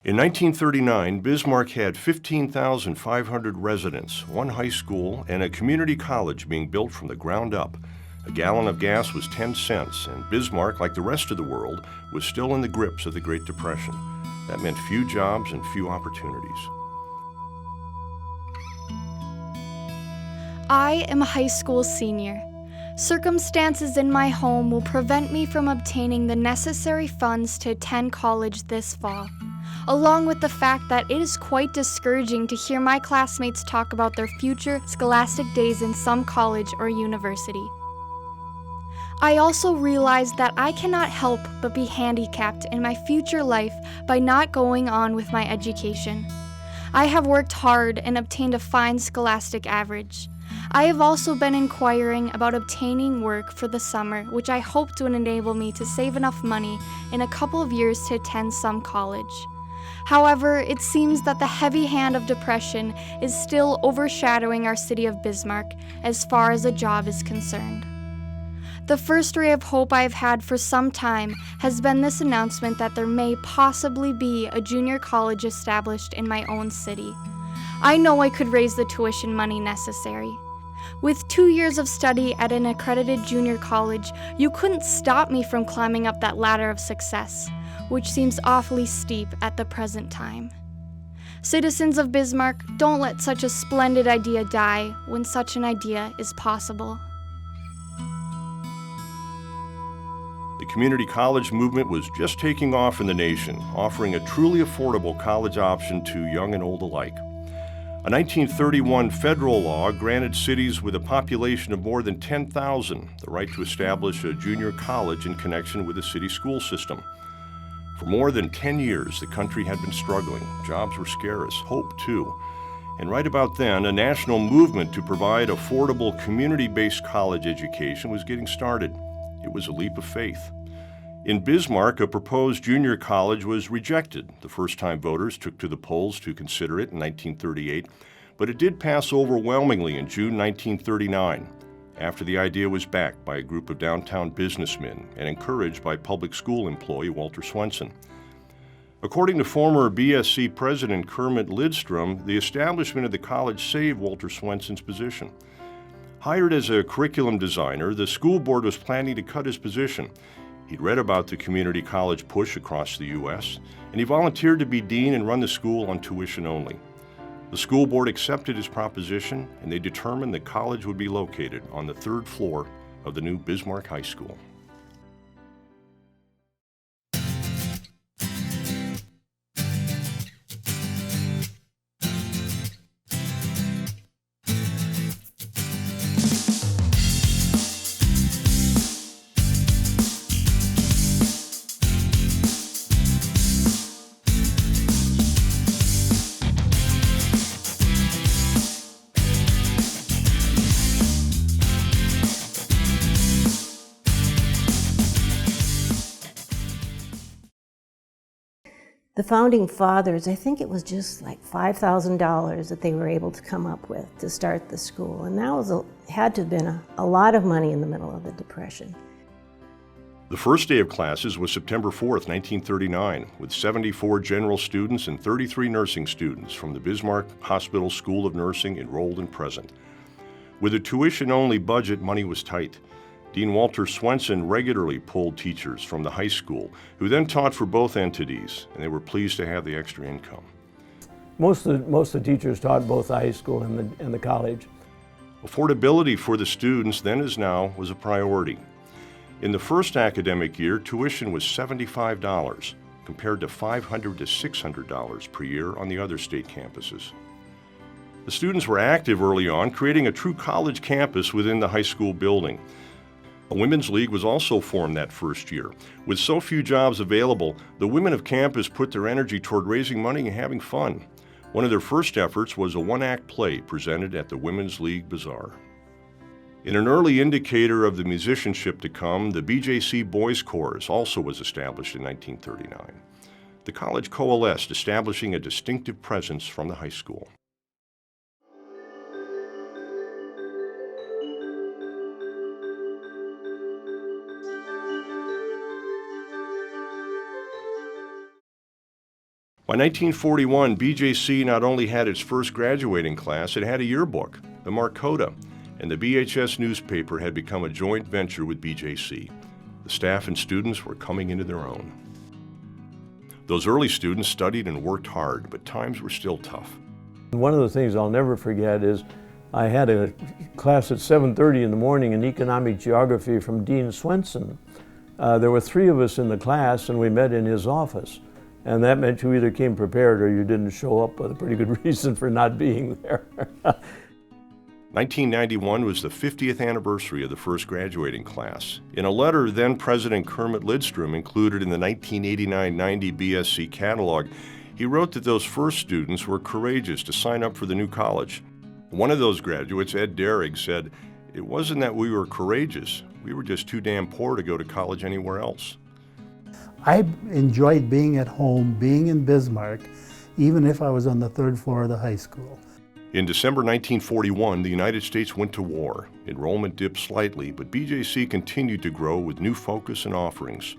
In 1939, Bismarck had 15,500 residents, one high school, and a community college being built from the ground up. A gallon of gas was 10 cents, and Bismarck, like the rest of the world, was still in the grips of the Great Depression. That meant few jobs and few opportunities. I am a high school senior. Circumstances in my home will prevent me from obtaining the necessary funds to attend college this fall, along with the fact that it is quite discouraging to hear my classmates talk about their future scholastic days in some college or university. I also realize that I cannot help but be handicapped in my future life by not going on with my education. I have worked hard and obtained a fine scholastic average. I have also been inquiring about obtaining work for the summer, which I hope would enable me to save enough money in a couple of years to attend some college. However, it seems that the heavy hand of depression is still overshadowing our city of Bismarck as far as a job is concerned. The first ray of hope I have had for some time has been this announcement that there may possibly be a junior college established in my own city. I know I could raise the tuition money necessary. With 2 years of study at an accredited junior college, you couldn't stop me from climbing up that ladder of success, which seems awfully steep at the present time. Citizens of Bismarck, don't let such a splendid idea die when such an idea is possible. The community college movement was just taking off in the nation, offering a truly affordable college option to young and old alike. A 1931 federal law granted cities with a population of more than 10,000 the right to establish a junior college in connection with the city school system. For more than 10 years, the country had been struggling. Jobs were scarce, hope too. And right about then, a national movement to provide affordable community-based college education was getting started. It was a leap of faith. In Bismarck, a proposed junior college was rejected. The first-time voters took to the polls to consider it in 1938, but it did pass overwhelmingly in June 1939, after the idea was backed by a group of downtown businessmen and encouraged by public school employee Walter Swenson. According to former BSC President Kermit Lidstrom, the establishment of the college saved Walter Swenson's position. Hired as a curriculum designer, the school board was planning to cut his position. He'd read about the community college push across the U.S., and he volunteered to be dean and run the school on tuition only. The school board accepted his proposition, and they determined the college would be located on the third floor of the new Bismarck High School. The founding fathers, I think it was just like $5,000 that they were able to come up with to start the school. And that had to have been a lot of money in the middle of the Depression. The first day of classes was September 4th, 1939, with 74 general students and 33 nursing students from the Bismarck Hospital School of Nursing enrolled and present. With a tuition-only budget, money was tight. Dean Walter Swenson regularly pulled teachers from the high school, who then taught for both entities, and they were pleased to have the extra income. Most of the teachers taught both the high school and the college. Affordability for the students, then as now, was a priority. In the first academic year, tuition was $75, compared to $500 to $600 per year on the other state campuses. The students were active early on, creating a true college campus within the high school building. A women's league was also formed that first year. With so few jobs available, the women of campus put their energy toward raising money and having fun. One of their first efforts was a one-act play presented at the Women's League Bazaar. In an early indicator of the musicianship to come, the BJC Boys Chorus also was established in 1939. The college coalesced, establishing a distinctive presence from the high school. By 1941, BJC not only had its first graduating class, it had a yearbook, the Marcota, and the BHS newspaper had become a joint venture with BJC. The staff and students were coming into their own. Those early students studied and worked hard, but times were still tough. One of the things I'll never forget is I had a class at 7:30 in the morning in economic geography from Dean Swenson. There were 3 of us in the class, and we met in his office. And that meant you either came prepared or you didn't show up with a pretty good reason for not being there. 1991 was the 50th anniversary of the first graduating class. In a letter, then President Kermit Lidstrom included in the 1989-90 BSC catalog, he wrote that those first students were courageous to sign up for the new college. One of those graduates, Ed Derrig, said, "It wasn't that we were courageous, we were just too damn poor to go to college anywhere else." I enjoyed being at home, being in Bismarck, even if I was on the 3rd floor of the high school. In December 1941, the United States went to war. Enrollment dipped slightly, but BJC continued to grow with new focus and offerings.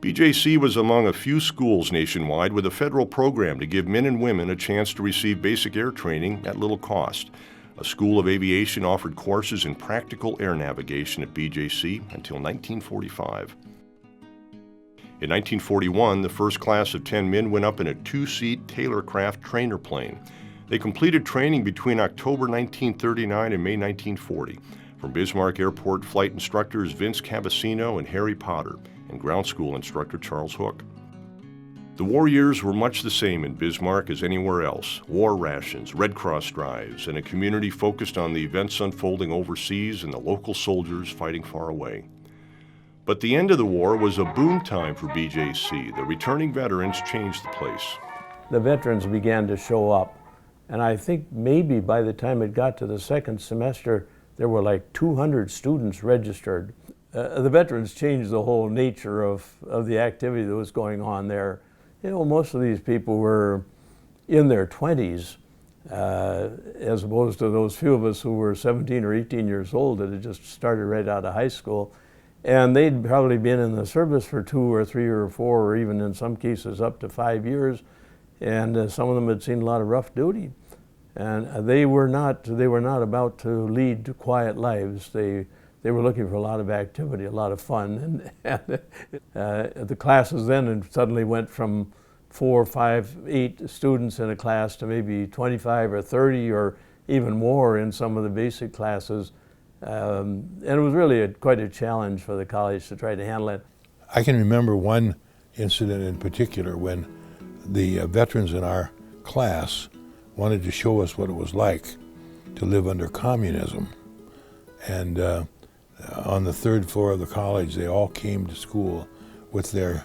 BJC was among a few schools nationwide with a federal program to give men and women a chance to receive basic air training at little cost. A school of aviation offered courses in practical air navigation at BJC until 1945. In 1941, the first class of 10 men went up in a 2-seat Taylorcraft trainer plane. They completed training between October 1939 and May 1940 from Bismarck Airport flight instructors Vince Cabasino and Harry Potter and ground school instructor Charles Hook. The war years were much the same in Bismarck as anywhere else. War rations, Red Cross drives, and a community focused on the events unfolding overseas and the local soldiers fighting far away. But the end of the war was a boom time for BJC. The returning veterans changed the place. The veterans began to show up, and I think maybe by the time it got to the 2nd semester, there were like 200 students registered. The veterans changed the whole nature of the activity that was going on there. You know, most of these people were in their 20s, as opposed to those few of us who were 17 or 18 years old that had just started right out of high school. And they'd probably been in the service for 2 or 3 or 4, or even in some cases up to 5 years. And some of them had seen a lot of rough duty. And they were not about to lead quiet lives. They were looking for a lot of activity, a lot of fun. And the classes then suddenly went from 4, 5, 8 students in a class to maybe 25 or 30 or even more in some of the basic classes. And it was really quite a challenge for the college to try to handle it. I can remember one incident in particular when the veterans in our class wanted to show us what it was like to live under communism. And on the 3rd floor of the college, they all came to school with their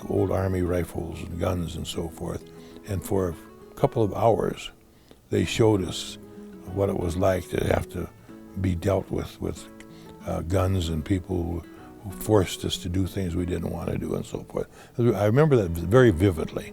old Army rifles and guns and so forth. And for a couple of hours, they showed us what it was like to have to be dealt with guns and people who forced us to do things we didn't want to do and so forth. I remember that very vividly.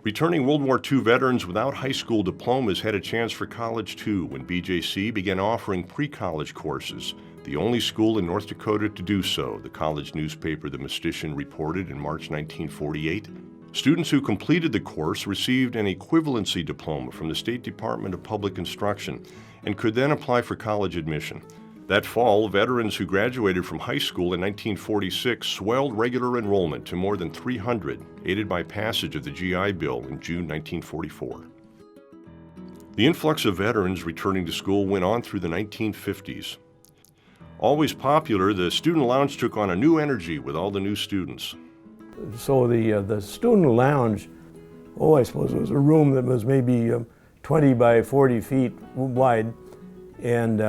Returning World War II veterans without high school diplomas had a chance for college too when BJC began offering pre-college courses, the only school in North Dakota to do so, the college newspaper The Mystician reported in March 1948. Students who completed the course received an equivalency diploma from the State Department of Public Instruction and could then apply for college admission. That fall, veterans who graduated from high school in 1946 swelled regular enrollment to more than 300, aided by passage of the GI Bill in June 1944. The influx of veterans returning to school went on through the 1950s. Always popular, the student lounge took on a new energy with all the new students. So the student lounge, I suppose it was a room that was maybe 20 by 40 feet wide, and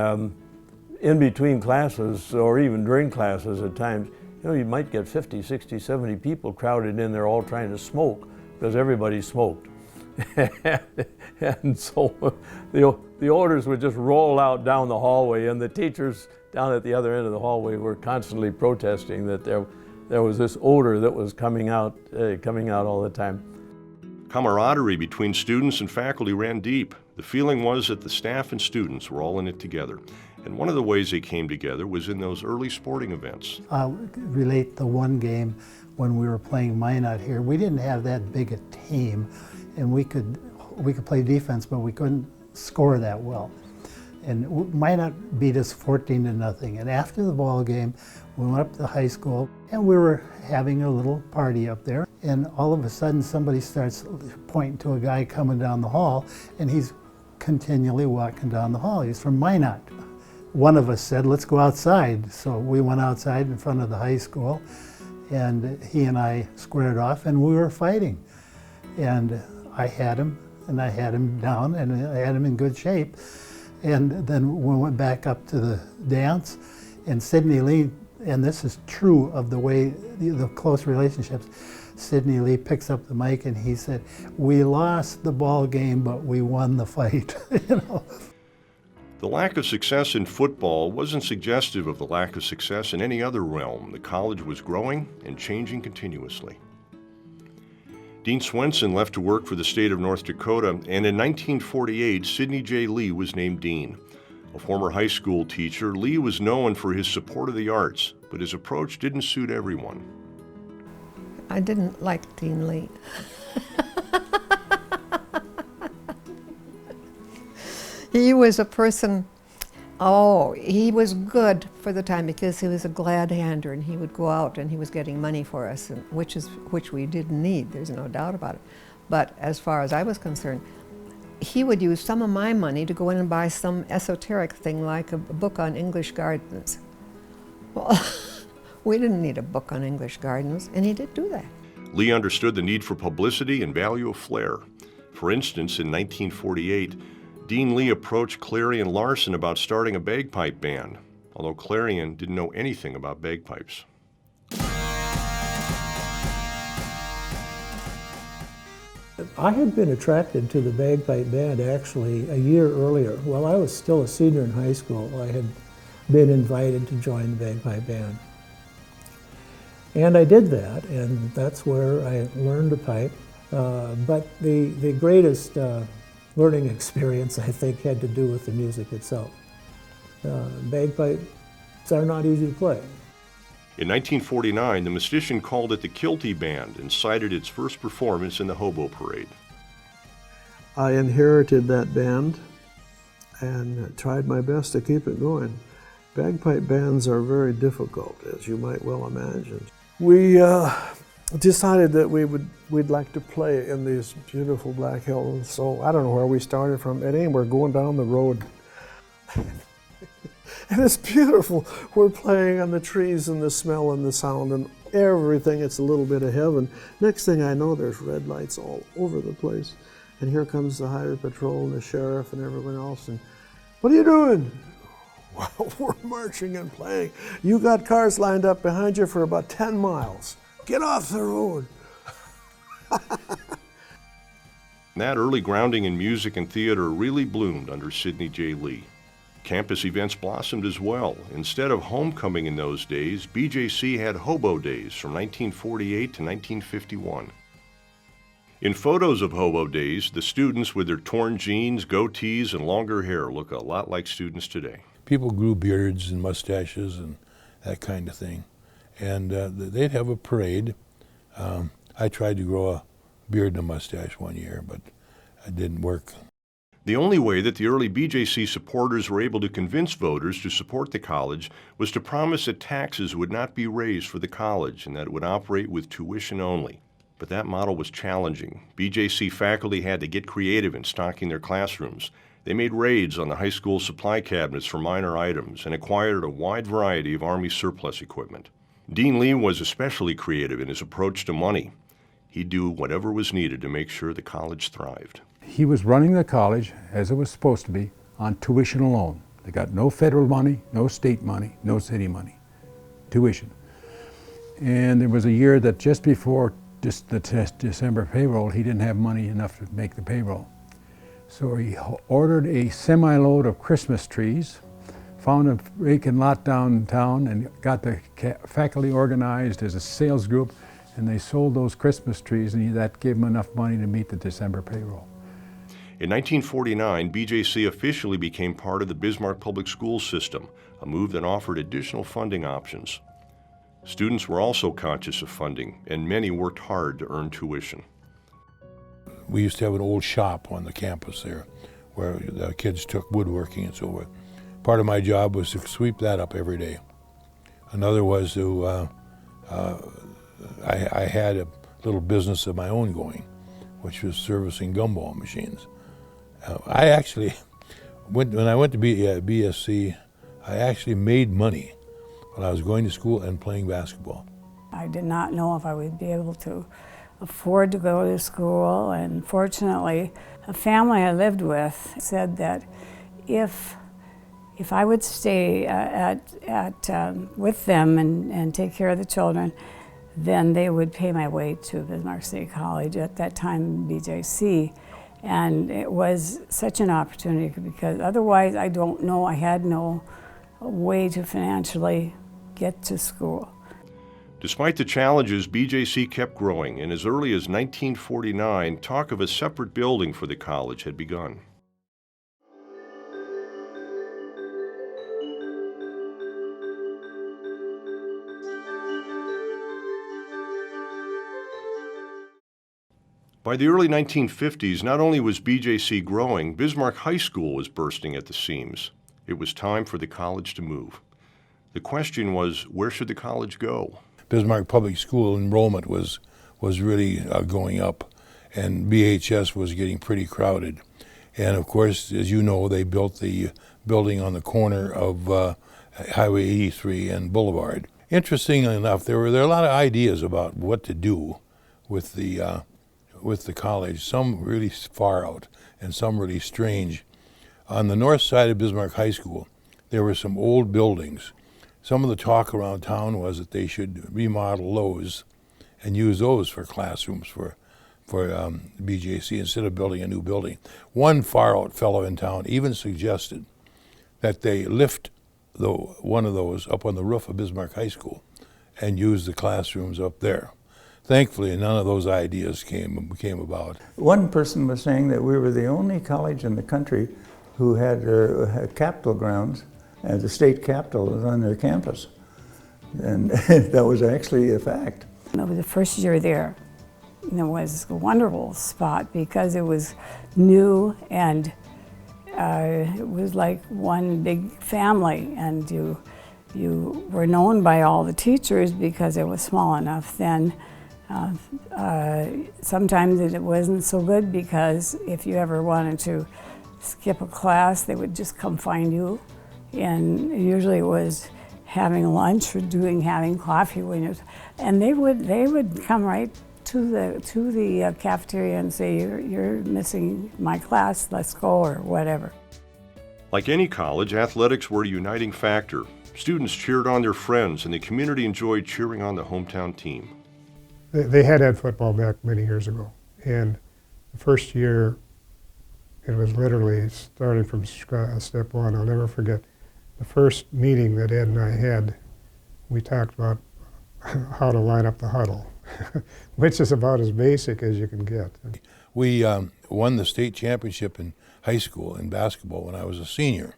in between classes, or even during classes at times, you might get 50, 60, 70 people crowded in there all trying to smoke, because everybody smoked. And so the odors would just roll out down the hallway, and the teachers down at the other end of the hallway were constantly protesting that there was this odor that was coming out all the time. Camaraderie between students and faculty ran deep. The feeling was that the staff and students were all in it together. And one of the ways they came together was in those early sporting events. I'll relate the one game when we were playing Minot here. We didn't have that big a team, and we could play defense, but we couldn't score that well. And Minot beat us 14-0. And after the ball game, we went up to the high school, and we were having a little party up there. And all of a sudden, somebody starts pointing to a guy coming down the hall, and he's continually walking down the hall. He's from Minot. One of us said, let's go outside. So we went outside in front of the high school, and he and I squared off, and we were fighting. And I had him, and I had him down, and I had him in good shape. And then we went back up to the dance, and Sidney Lee, and this is true of the way, the close relationships, Sidney Lee picks up the mic and he said, we lost the ball game, but we won the fight. You know? The lack of success in football wasn't suggestive of the lack of success in any other realm. The college was growing and changing continuously. Dean Swenson left to work for the state of North Dakota, and in 1948, Sidney J. Lee was named dean. A former high school teacher, Lee was known for his support of the arts, but his approach didn't suit everyone. I didn't like Dean Lee. He was a person, he was good for the time because he was a glad-hander and he would go out and he was getting money for us, and which we didn't need, there's no doubt about it. But as far as I was concerned, he would use some of my money to go in and buy some esoteric thing like a book on English gardens. Well, we didn't need a book on English gardens, and he did do that. Lee understood the need for publicity and value of flair. For instance, in 1948, Dean Lee approached Clarion Larson about starting a bagpipe band, although Clarion didn't know anything about bagpipes. I had been attracted to the bagpipe band actually a year earlier. While I was still a senior in high school, I had been invited to join the bagpipe band. And I did that, and that's where I learned to pipe. But the greatest learning experience, I think, had to do with the music itself. Bagpipes are not easy to play. In 1949, the Mystician called it the Kilty Band and cited its first performance in the Hobo Parade. I inherited that band and tried my best to keep it going. Bagpipe bands are very difficult, as you might well imagine. We decided that we'd like to play in these beautiful Black Hills. So I don't know where we started from. At anywhere going down the road. And it's beautiful. We're playing on the trees and the smell and the sound and everything. It's a little bit of heaven. Next thing I know, there's red lights all over the place. And here comes the highway patrol and the sheriff and everyone else. And what are you doing? Well, we're marching and playing. You got cars lined up behind you for about 10 miles. Get off the road. That early grounding in music and theater really bloomed under Sidney J. Lee. Campus events blossomed as well. Instead of homecoming in those days, BJC had hobo days from 1948 to 1951. In photos of hobo days, the students with their torn jeans, goatees, and longer hair look a lot like students today. People grew beards and mustaches and that kind of thing. And they'd have a parade. I tried to grow a beard and a mustache one year, but it didn't work. The only way that the early BJC supporters were able to convince voters to support the college was to promise that taxes would not be raised for the college and that it would operate with tuition only. But that model was challenging. BJC faculty had to get creative in stocking their classrooms. They made raids on the high school supply cabinets for minor items and acquired a wide variety of Army surplus equipment. Dean Lee was especially creative in his approach to money. He'd do whatever was needed to make sure the college thrived. He was running the college, as it was supposed to be, on tuition alone. They got no federal money, no state money, no city money, tuition. And there was a year that just before the December payroll, he didn't have money enough to make the payroll. So he ordered a semi-load of Christmas trees, found a vacant lot downtown, and got the faculty organized as a sales group, and they sold those Christmas trees, and that gave him enough money to meet the December payroll. In 1949, BJC officially became part of the Bismarck Public School system, a move that offered additional funding options. Students were also conscious of funding, and many worked hard to earn tuition. We used to have an old shop on the campus there where the kids took woodworking and so forth. Part of my job was to sweep that up every day. Another was to, I had a little business of my own going, which was servicing gumball machines. I actually, when I went to BSC, I actually made money when I was going to school and playing basketball. I did not know if I would be able to afford to go to school, and fortunately, a family I lived with said that if I would stay with them and take care of the children, then they would pay my way to Bismarck State College, at that time BJC. And it was such an opportunity, because otherwise I don't know, I had no way to financially get to school. Despite the challenges, BJC kept growing, and as early as 1949, talk of a separate building for the college had begun. By the early 1950s, not only was BJC growing, Bismarck High School was bursting at the seams. It was time for the college to move. The question was, where should the college go? Bismarck Public School enrollment was really going up, and BHS was getting pretty crowded. And of course, as you know, they built the building on the corner of Highway 83 and Boulevard. Interestingly enough, there were a lot of ideas about what to do with the college, some really far out and some really strange. On the north side of Bismarck High School, there were some old buildings. Some of the talk around town was that they should remodel those and use those for classrooms for BJC instead of building a new building. One far out fellow in town even suggested that they lift one of those up on the roof of Bismarck High School and use the classrooms up there. Thankfully, none of those ideas came about. One person was saying that we were the only college in the country who had Capitol grounds, and the state capitol was on their campus. And that was actually a fact. Over the first year there, it was a wonderful spot because it was new, and it was like one big family, and you were known by all the teachers because it was small enough then. Sometimes it wasn't so good, because if you ever wanted to skip a class, they would just come find you. And usually it was having lunch or having coffee and they would come right to the cafeteria and say, you're missing my class, let's go, or whatever. Like any college, athletics were a uniting factor. Students cheered on their friends, and the community enjoyed cheering on the hometown team. They had football back many years ago, and the first year it was literally starting from step one. I'll never forget the first meeting that Ed and I had. We talked about how to line up the huddle, which is about as basic as you can get. We won the state championship in high school in basketball when I was a senior,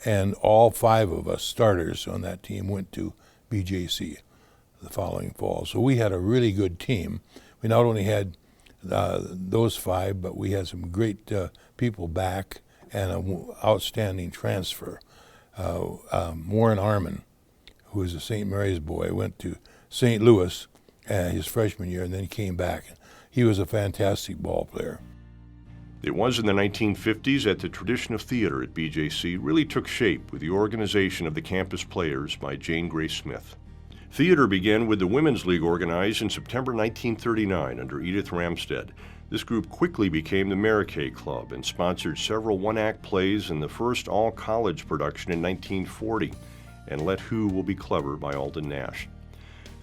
and all 5 of us starters on that team went to BJC the following fall. So we had a really good team. We not only had those 5, but we had some great people back and an outstanding transfer. Warren Arman, who was a St. Mary's boy, went to St. Louis his freshman year and then came back. He was a fantastic ball player. It was in the 1950s that the tradition of theater at BJC really took shape with the organization of the campus players by Jane Grace Smith. Theater began with the Women's League organized in September 1939 under Edith Ramstead. This group quickly became the Marquet Club and sponsored several one-act plays in the first all-college production in 1940, and Let Who Will Be Clever by Alden Nash.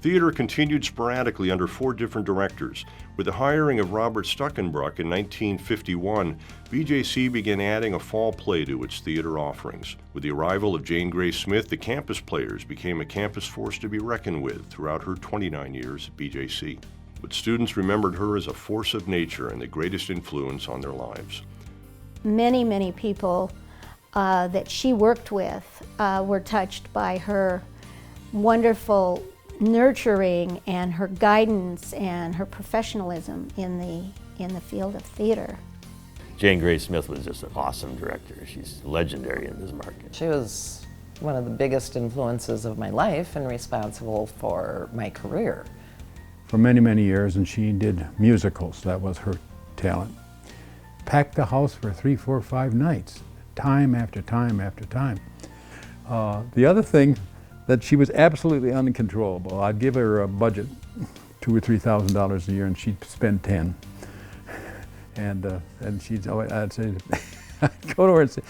Theater continued sporadically under 4 different directors. With the hiring of Robert Stuckenbrook in 1951, BJC began adding a fall play to its theater offerings. With the arrival of Jane Grace Smith, the campus players became a campus force to be reckoned with throughout her 29 years at BJC. But students remembered her as a force of nature and the greatest influence on their lives. Many, many people that she worked with were touched by her wonderful nurturing and her guidance and her professionalism in the field of theater. Jane Grace Smith was just an awesome director. She's legendary in Bismarck. She was one of the biggest influences of my life and responsible for my career. For many, many years, and she did musicals. That was her talent. Packed the house for 3, 4, 5 nights, time after time after time. The other thing, that she was absolutely uncontrollable. I'd give her a budget, $2,000 or $3,000 a year, and she'd spend 10. And she'd always, I'd say, I'd go to her and say,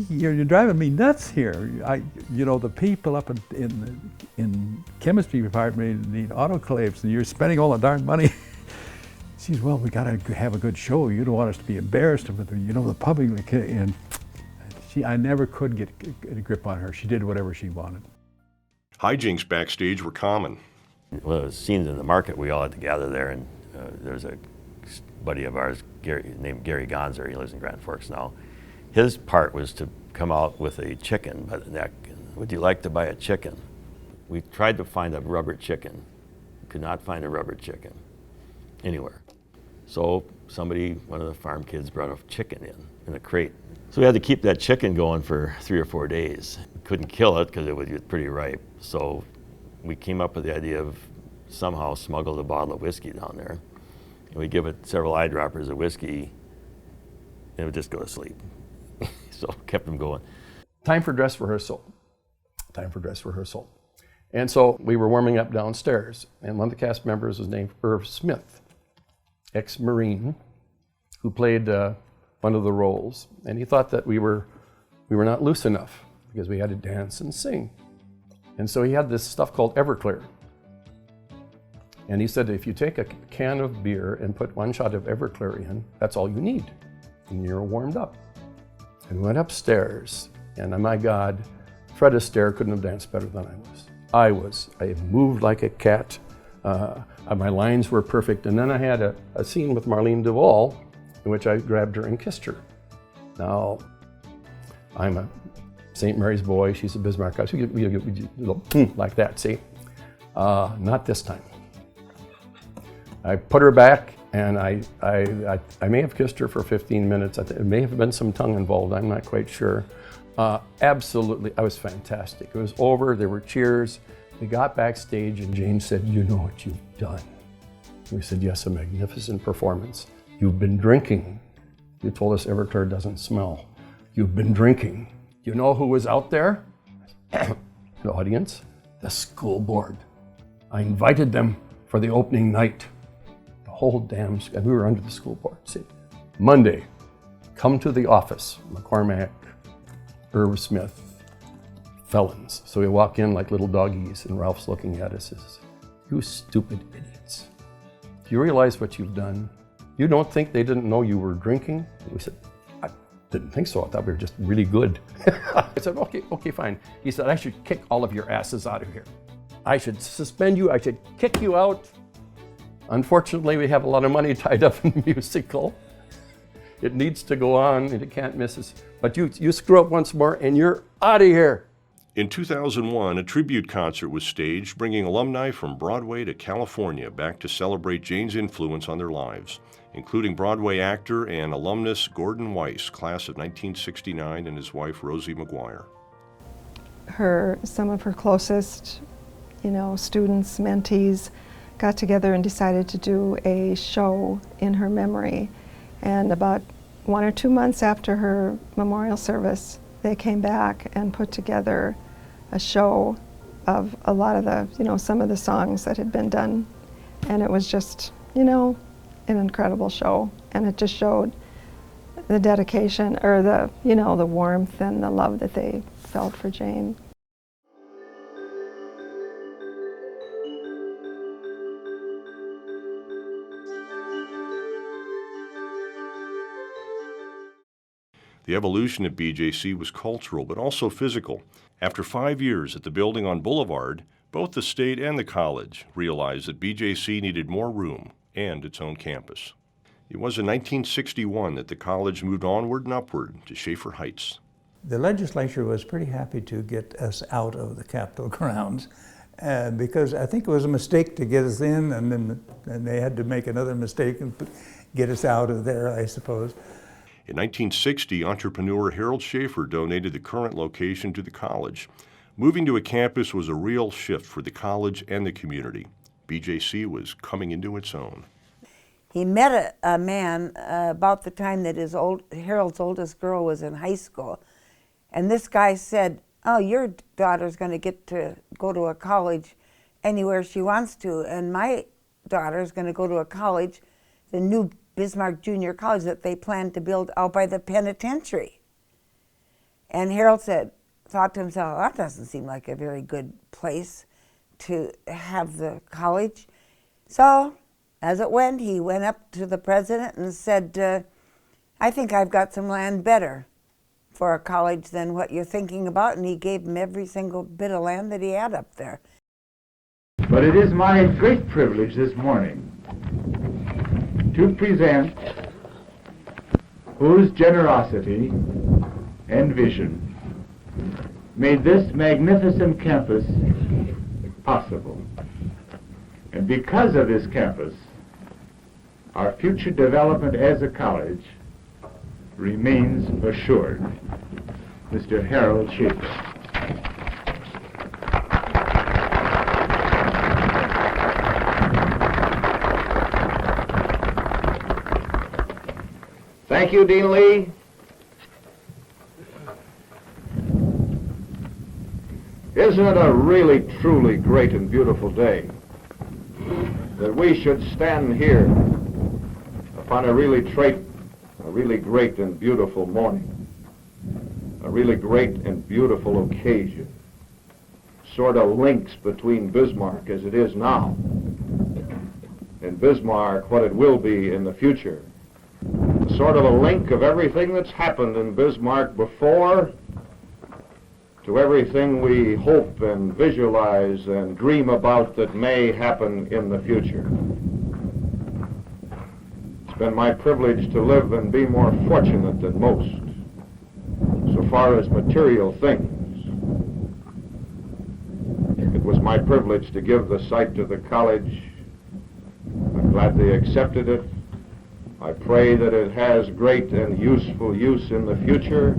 "You're driving me nuts here. You know, the people up in chemistry department need autoclaves, and you're spending all the darn money." She says, "Well, we got to have a good show. You don't want us to be embarrassed with, you know, the public." And I never could get a grip on her. She did whatever she wanted. Hijinks backstage were common. Well, it was scenes in the market, we all had to gather there, and there's a buddy of ours named Gary Gonzer. He lives in Grand Forks now. His part was to come out with a chicken by the neck. "Would you like to buy a chicken?" We tried to find a rubber chicken. Could not find a rubber chicken anywhere. So one of the farm kids brought a chicken in a crate. So we had to keep that chicken going for 3 or 4 days. We couldn't kill it because it would get pretty ripe. So we came up with the idea of somehow smuggle a bottle of whiskey down there. And we give it several eyedroppers of whiskey, and it would just go to sleep. So kept them going. Time for dress rehearsal. Time for dress rehearsal. And so we were warming up downstairs, and one of the cast members was named Irv Smith, ex-Marine, who played one of the roles. And he thought that we were not loose enough because we had to dance and sing. And so he had this stuff called Everclear. And he said, if you take a can of beer and put 1 shot of Everclear in, that's all you need, and you're warmed up. And we went upstairs, and my God, Fred Astaire couldn't have danced better than I was. I moved like a cat. My lines were perfect. And then I had a scene with Marlene Duvall in which I grabbed her and kissed her. Now, I'm a St. Mary's boy, she's a Bismarck guy. So like that, see? Not this time. I put her back, and I may have kissed her for 15 minutes. It may have been some tongue involved, I'm not quite sure. Absolutely, I was fantastic. It was over, there were cheers. We got backstage, and James said, "You know what you've done?" We said, "Yes, a magnificent performance. You've been drinking. You told us Everclear doesn't smell. You've been drinking. You know who was out there?" The audience, the school board. I invited them for the opening night. The whole damn, we were under the school board. See, Monday, come to the office, McCormack, Irv Smith, felons. So we walk in like little doggies, and Ralph's looking at us and says, "You stupid idiots. Do you realize what you've done? You don't think they didn't know you were drinking?" And we said, "I didn't think so. I thought we were just really good." I said, okay, fine. He said, "I should kick all of your asses out of here. I should suspend you. I should kick you out. Unfortunately, we have a lot of money tied up in the musical. It needs to go on, and it can't miss us. But you screw up once more, and you're out of here." In 2001, a tribute concert was staged, bringing alumni from Broadway to California back to celebrate Jane's influence on their lives, including Broadway actor and alumnus Gordon Weiss, class of 1969, and his wife Rosie McGuire. Some of her closest, students, mentees, got together and decided to do a show in her memory. And about 1 or 2 months after her memorial service, they came back and put together a show of a lot of the, some of the songs that had been done. And it was just, an incredible show. And it just showed the dedication, or the warmth and the love that they felt for Jane. The evolution at BJC was cultural, but also physical. After 5 years at the building on Boulevard, both the state and the college realized that BJC needed more room and its own campus. It was in 1961 that the college moved onward and upward to Schaefer Heights. The legislature was pretty happy to get us out of the Capitol grounds because I think it was a mistake to get us in, and they had to make another mistake and get us out of there, I suppose. In 1960, entrepreneur Harold Schaefer donated the current location to the college. Moving to a campus was a real shift for the college and the community. BJC was coming into its own. He met a man about the time that Harold's oldest girl was in high school. And this guy said, "Oh, your daughter's going to get to go to a college anywhere she wants to, and my daughter's going to go to a college, the new Bismarck Junior College that they plan to build out by the penitentiary." And Harold thought to himself, that doesn't seem like a very good place to have the college. So, as it went, he went up to the president and said, "I think I've got some land better for a college than what you're thinking about," and he gave him every single bit of land that he had up there. But it is my great privilege this morning to present whose generosity and vision made this magnificent campus possible. And because of this campus, our future development as a college remains assured. Mr. Harold Schaefer. Thank you, Dean Lee. Isn't it a really, truly great and beautiful day that we should stand here upon a really great and beautiful morning, a really great and beautiful occasion, sort of links between Bismarck as it is now and Bismarck what it will be in the future, sort of a link of everything that's happened in Bismarck before to everything we hope and visualize and dream about that may happen in the future. It's been my privilege to live and be more fortunate than most, so far as material things. It was my privilege to give the site to the college. I'm glad they accepted it. I pray that it has great and useful use in the future.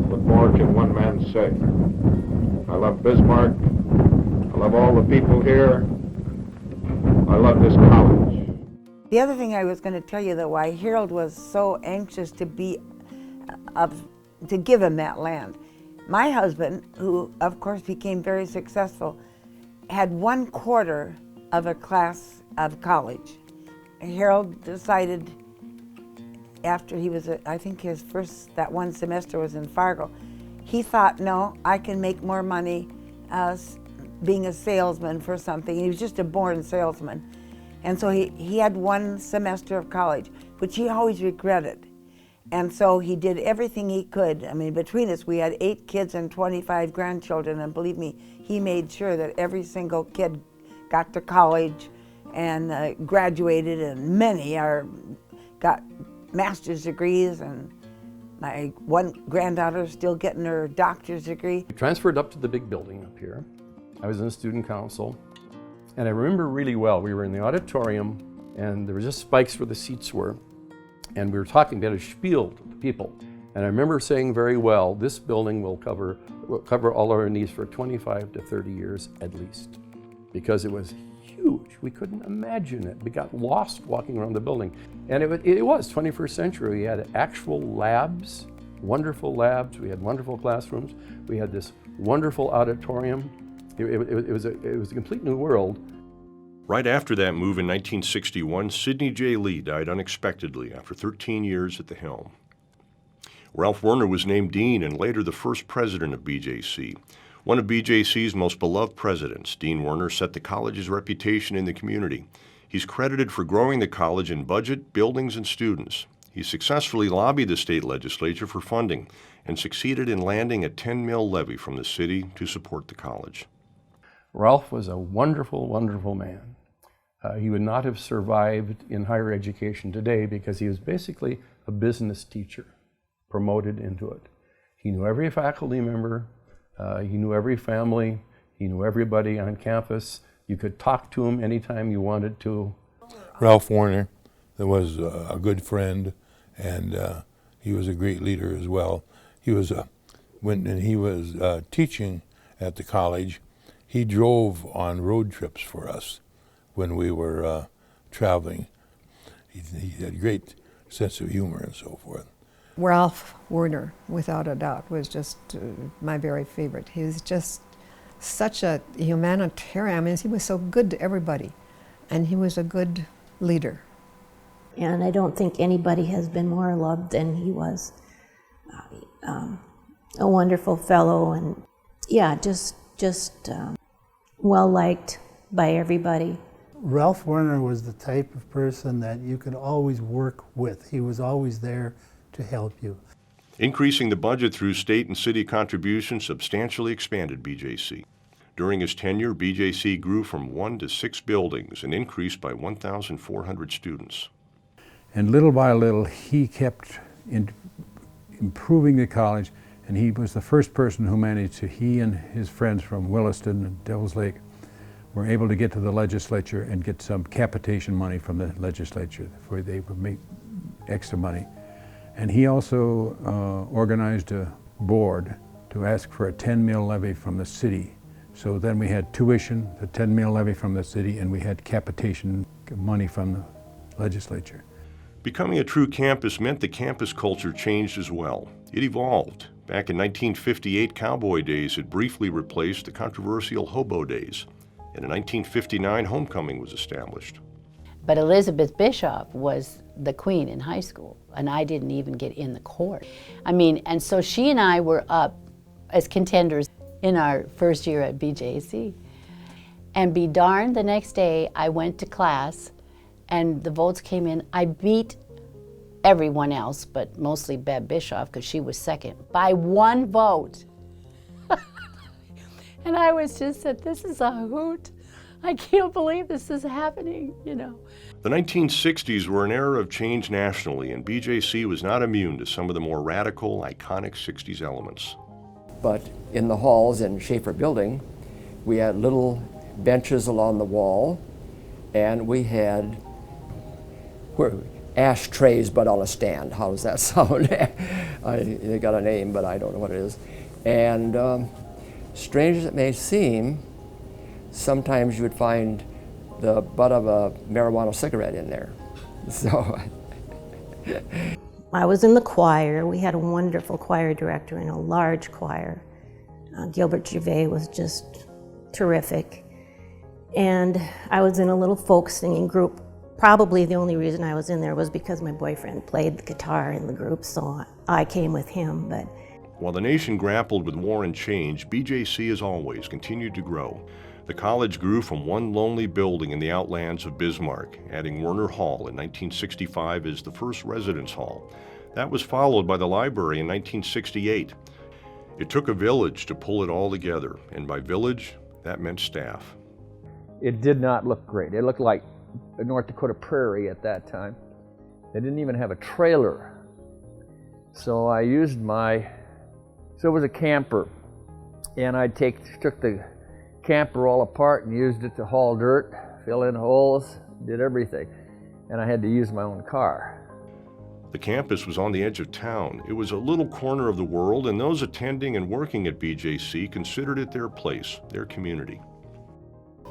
What more can one man say? I love Bismarck. I love all the people here. I love this college. The other thing I was going to tell you, though, why Harold was so anxious to give him that land. My husband, who of course became very successful, had 1/4 of a class of college. Harold decided after he was, I think that one semester was in Fargo, he thought, no, I can make more money being a salesman for something. He was just a born salesman. And so he had 1 semester of college, which he always regretted. And so he did everything he could. I mean, between us, we had 8 kids and 25 grandchildren, and believe me, he made sure that every single kid got to college and graduated, and many got master's degrees, and my one granddaughter is still getting her doctor's degree. We transferred up to the big building up here. I was in the student council, and I remember really well, we were in the auditorium, and there were just spikes where the seats were, and we were talking about a spiel to the people. And I remember saying very well, this building will cover all our needs for 25 to 30 years at least, because it was huge. We couldn't imagine it. We got lost walking around the building. And it was 21st century. We had actual labs, wonderful labs. We had wonderful classrooms. We had this wonderful auditorium. It was a complete new world. Right after that move in 1961, Sidney J. Lee died unexpectedly after 13 years at the helm. Ralph Werner was named dean and later the first president of BJC. One of BJC's most beloved presidents, Dean Werner set the college's reputation in the community. He's credited for growing the college in budget, buildings, and students. He successfully lobbied the state legislature for funding and succeeded in landing a 10 mil levy from the city to support the college. Ralph was a wonderful, wonderful man. He would not have survived in higher education today because he was basically a business teacher, promoted into it. He knew every faculty member, he knew every family, he knew everybody on campus. You could talk to him anytime you wanted to. Ralph Warner, that was a good friend, and he was a great leader as well. He was when he was teaching at the college, he drove on road trips for us when we were traveling. He had a great sense of humor and so forth. Ralph Warner, without a doubt, was just my very favorite. He was just such a humanitarian. I mean, he was so good to everybody, and he was a good leader. And I don't think anybody has been more loved than he was. A wonderful fellow, and yeah, just well liked by everybody. Ralph Warner was the type of person that you could always work with. He was always there to help you. Increasing the budget through state and city contributions substantially expanded BJC. During his tenure, BJC grew from 1 to 6 buildings and increased by 1,400 students. And little by little, he kept improving the college, and he was the first person who managed to, he and his friends from Williston and Devil's Lake were able to get to the legislature and get some capitation money from the legislature where they would make extra money. And he also organized a board to ask for a 10 mil levy from the city. So then we had tuition, the 10 mil levy from the city, and we had capitation money from the legislature. Becoming a true campus meant the campus culture changed as well. It evolved. Back in 1958, Cowboy Days had briefly replaced the controversial Hobo Days. And in 1959, homecoming was established. But Elizabeth Bischoff was the queen in high school, and I didn't even get in the court. I mean, and so she and I were up as contenders in our first year at BJC. And be darned, the next day I went to class and the votes came in. I beat everyone else, but mostly Bev Bischoff, because she was second, by 1 vote. And I was just said, this is a hoot. I can't believe this is happening, you know. The 1960s were an era of change nationally, and BJC was not immune to some of the more radical, iconic 60s elements. But in the halls in Schaefer Building, we had little benches along the wall, and we had ashtrays but on a stand. How does that sound? They got a name, but I don't know what it is. And strange as it may seem, sometimes you would find the butt of a marijuana cigarette in there. So I was in the choir. We had a wonderful choir director and a large choir. Gilbert Gervais was just terrific. And I was in a little folk singing group. Probably the only reason I was in there was because my boyfriend played the guitar in the group, so I came with him. But while the nation grappled with war and change, BJC as always continued to grow. The college grew from one lonely building in the outlands of Bismarck, adding Werner Hall in 1965 as the first residence hall. That was followed by the library in 1968. It took a village to pull it all together, and by village, that meant staff. It did not look great. It looked like a North Dakota prairie at that time. They didn't even have a trailer. So I used so it was a camper, and I took the camper all apart and used it to haul dirt, fill in holes, did everything. And I had to use my own car. The campus was on the edge of town. It was a little corner of the world, and those attending and working at BJC considered it their place, their community.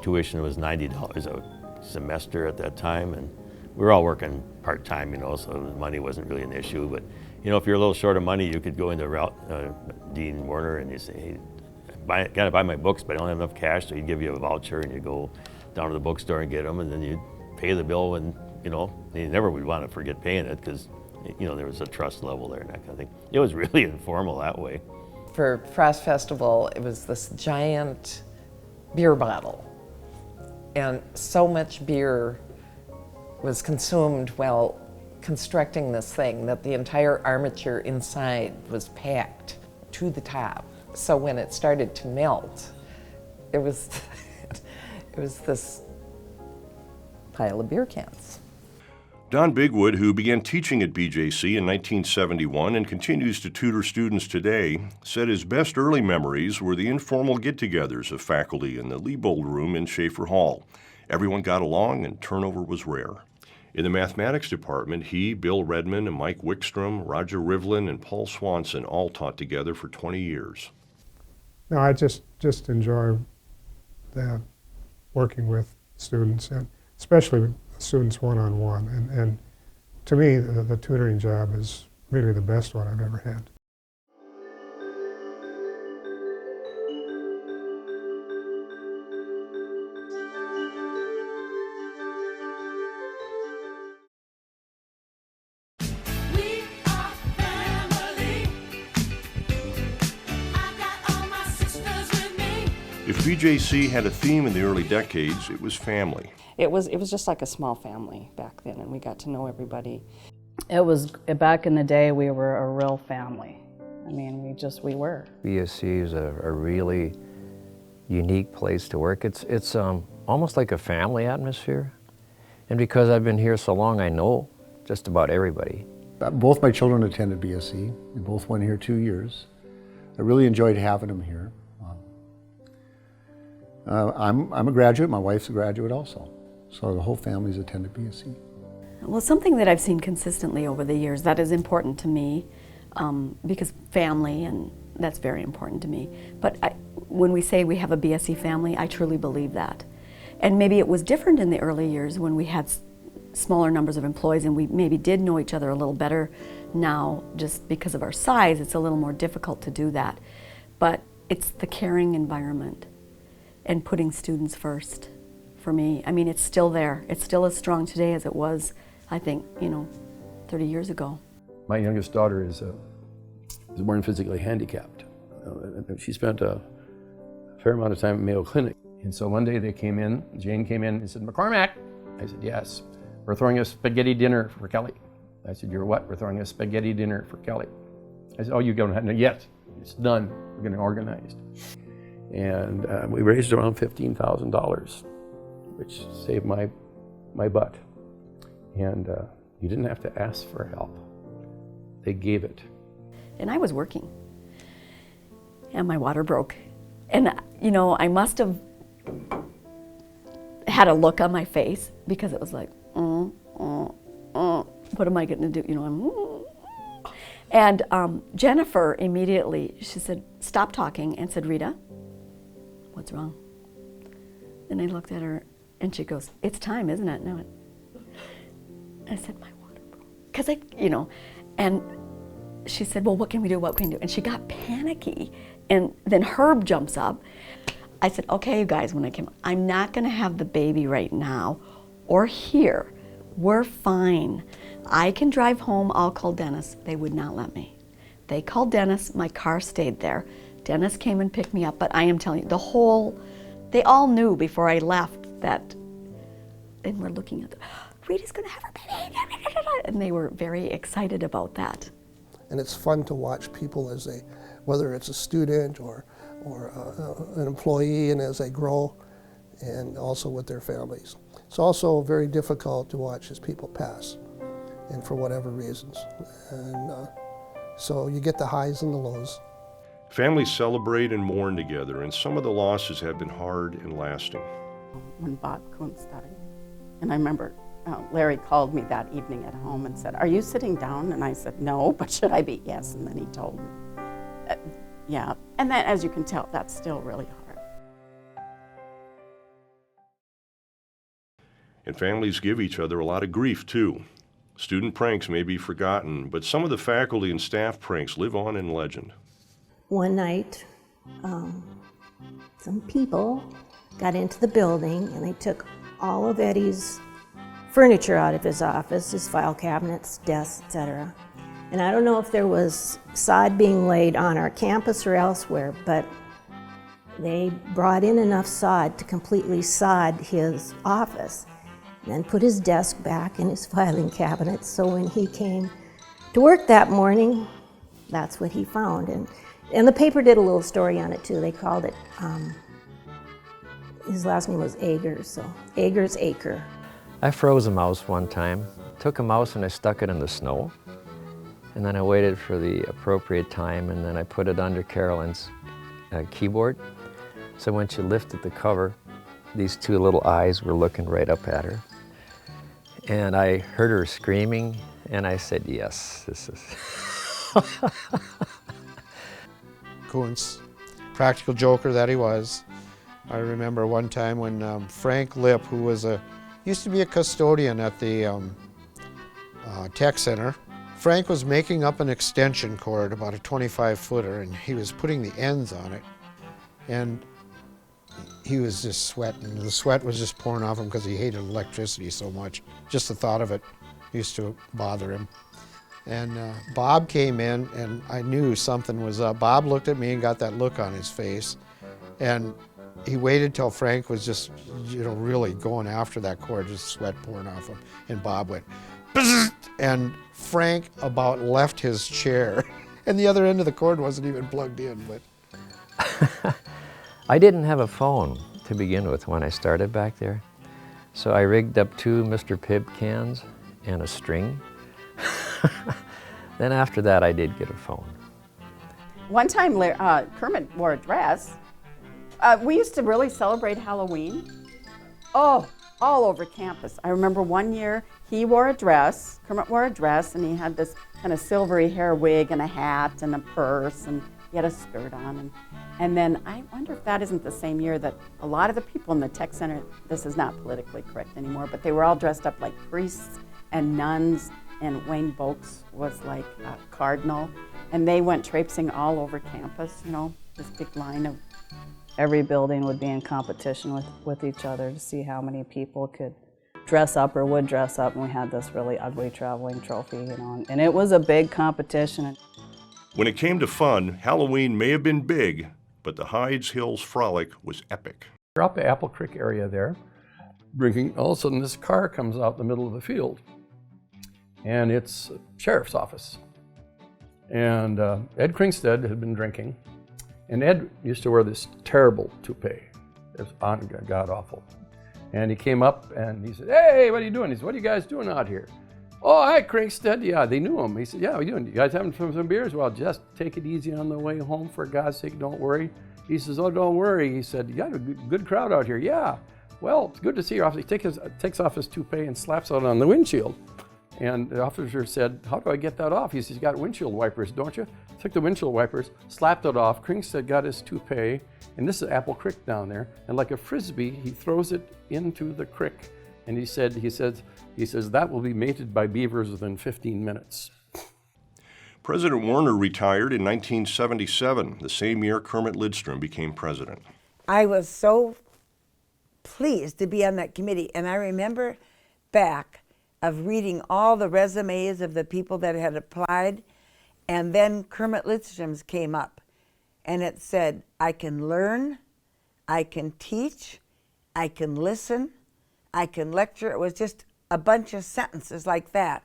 Tuition was $90 a semester at that time, and we were all working part-time, you know, so money wasn't really an issue. But, you know, if you're a little short of money, you could go into Dean Warner and you say, hey, gotta buy my books, but I don't have enough cash, so he'd give you a voucher and you go down to the bookstore and get them, and then you'd pay the bill, and, you know, you never would want to forget paying it because, you know, there was a trust level there and that kind of thing. It was really informal that way. For Frost Festival, it was this giant beer bottle, and so much beer was consumed while constructing this thing that the entire armature inside was packed to the top. So when it started to melt, it was it was this pile of beer cans. Don Bigwood, who began teaching at BJC in 1971 and continues to tutor students today, said his best early memories were the informal get-togethers of faculty in the Liebold Room in Schaefer Hall. Everyone got along and turnover was rare. In the mathematics department, he, Bill Redmond, and Mike Wickstrom, Roger Rivlin, and Paul Swanson all taught together for 20 years. No, I just enjoy that, working with students, and especially students one-on-one. And to me, the tutoring job is really the best one I've ever had. If BJC had a theme in the early decades, it was family. It was just like a small family back then, and we got to know everybody. It was, back in the day, we were a real family. I mean, we were. BSC is a really unique place to work. It's almost like a family atmosphere. And because I've been here so long, I know just about everybody. Both my children attended BSC. They both went here 2 years. I really enjoyed having them here. I'm a graduate, my wife's a graduate also. So the whole family's attended BSC. Well, something that I've seen consistently over the years that is important to me, because family, and that's very important to me. But when we say we have a BSC family, I truly believe that. And maybe it was different in the early years when we had smaller numbers of employees and we maybe did know each other a little better. Now, just because of our size, it's a little more difficult to do that. But it's the caring environment and putting students first for me. I mean, it's still there. It's still as strong today as it was, I think, 30 years ago. My youngest daughter is born physically handicapped. She spent a fair amount of time at Mayo Clinic. And so one day they came in, Jane came in and said, "McCormack." I said, "Yes, we're throwing a spaghetti dinner for Kelly." I said, "You're what?" "We're throwing a spaghetti dinner for Kelly." I said, "Oh, you don't have no, yet. It's done. We're getting organized." And we raised around $15,000, which saved my butt. And you didn't have to ask for help. They gave it. And I was working, and my water broke. And, I must have had a look on my face because it was like, what am I going to do? And Jennifer immediately, she said, stopped talking and said, "Rita, what's wrong?" And I looked at her and she goes, "It's time, isn't it?" No. I said, "My water broke." Because and she said, "Well, what can we do? What can we do?" And she got panicky. And then Herb jumps up. I said, "Okay, you guys," when I came, "I'm not going to have the baby right now or here. We're fine. I can drive home. I'll call Dennis." They would not let me. They called Dennis. My car stayed there. Dennis came and picked me up. But I am telling you, they all knew before I left that, and we're looking at Rita's going to have her baby. And they were very excited about that. And it's fun to watch people as they, whether it's a student or an employee, and as they grow, and also with their families. It's also very difficult to watch as people pass, and for whatever reasons. And so you get the highs and the lows. Families celebrate and mourn together, and some of the losses have been hard and lasting. When Bob Kuntz died, and I remember Larry called me that evening at home and said, "Are you sitting down?" And I said, "No, but should I be?" "Yes." And then he told me. Yeah, and then, as you can tell, that's still really hard. And families give each other a lot of grief, too. Student pranks may be forgotten, but some of the faculty and staff pranks live on in legend. One night, some people got into the building and they took all of Eddie's furniture out of his office, his file cabinets, desks, etc. And I don't know if there was sod being laid on our campus or elsewhere, but they brought in enough sod to completely sod his office, and then put his desk back in his filing cabinet. So when he came to work that morning, that's what he found. And the paper did a little story on it too. They called it, his last name was Agers, so Agers Acre. I froze a mouse one time, took a mouse and I stuck it in the snow, and then I waited for the appropriate time, and then I put it under Carolyn's keyboard. So when she lifted the cover, these two little eyes were looking right up at her. And I heard her screaming, and I said, yes, this is... Kuntz, practical joker that he was. I remember one time when Frank Lipp, who was used to be a custodian at the tech center, Frank was making up an extension cord, about a 25-footer, and he was putting the ends on it. And he was just sweating. The sweat was just pouring off him because he hated electricity so much. Just the thought of it used to bother him. And Bob came in, and I knew something was up. Bob looked at me and got that look on his face. And he waited till Frank was just, really going after that cord, just sweat pouring off him. And Bob went, bzzz, and Frank about left his chair. And the other end of the cord wasn't even plugged in. But I didn't have a phone to begin with when I started back there. So I rigged up 2 Mr. Pibb cans and a string. Then after that, I did get a phone. One time, Kermit wore a dress. We used to really celebrate Halloween. Oh, all over campus. I remember one year he wore a dress, Kermit wore a dress, and he had this kind of silvery hair wig and a hat and a purse, and he had a skirt on. And then I wonder if that isn't the same year that a lot of the people in the tech center, this is not politically correct anymore, but they were all dressed up like priests and nuns, and Wayne Boakes was like a cardinal, and they went traipsing all over campus, this big line of... Every building would be in competition with each other to see how many people could dress up or would dress up, and we had this really ugly traveling trophy, and it was a big competition. When it came to fun, Halloween may have been big, but the Hydes Hills Frolic was epic. We're up the Apple Creek area there, drinking. All of a sudden this car comes out in the middle of the field, and it's a sheriff's office. And Ed Kringstead had been drinking, and Ed used to wear this terrible toupee. It was god-awful. And he came up and he said, hey, what are you doing? He said, what are you guys doing out here? Oh, hi, Kringstead. Yeah, they knew him. He said, yeah, what are you doing? You guys having some beers? Well, just take it easy on the way home, for God's sake, don't worry. He says, oh, don't worry. He said, you got a good crowd out here. Yeah, well, it's good to see you. He takes off his toupee and slaps it on the windshield. And the officer said, how do I get that off? He says, you got windshield wipers, don't you? Took the windshield wipers, slapped it off. Kringstead got his toupee, and this is Apple Creek down there, and like a Frisbee, he throws it into the creek. And he says, that will be mated by beavers within 15 minutes. President Warner retired in 1977, the same year Kermit Lidstrom became president. I was so pleased to be on that committee, and I remember back of reading all the resumes of the people that had applied, and then Kermit Lidstrom's came up, and it said, I can learn, I can teach, I can listen, I can lecture. It was just a bunch of sentences like that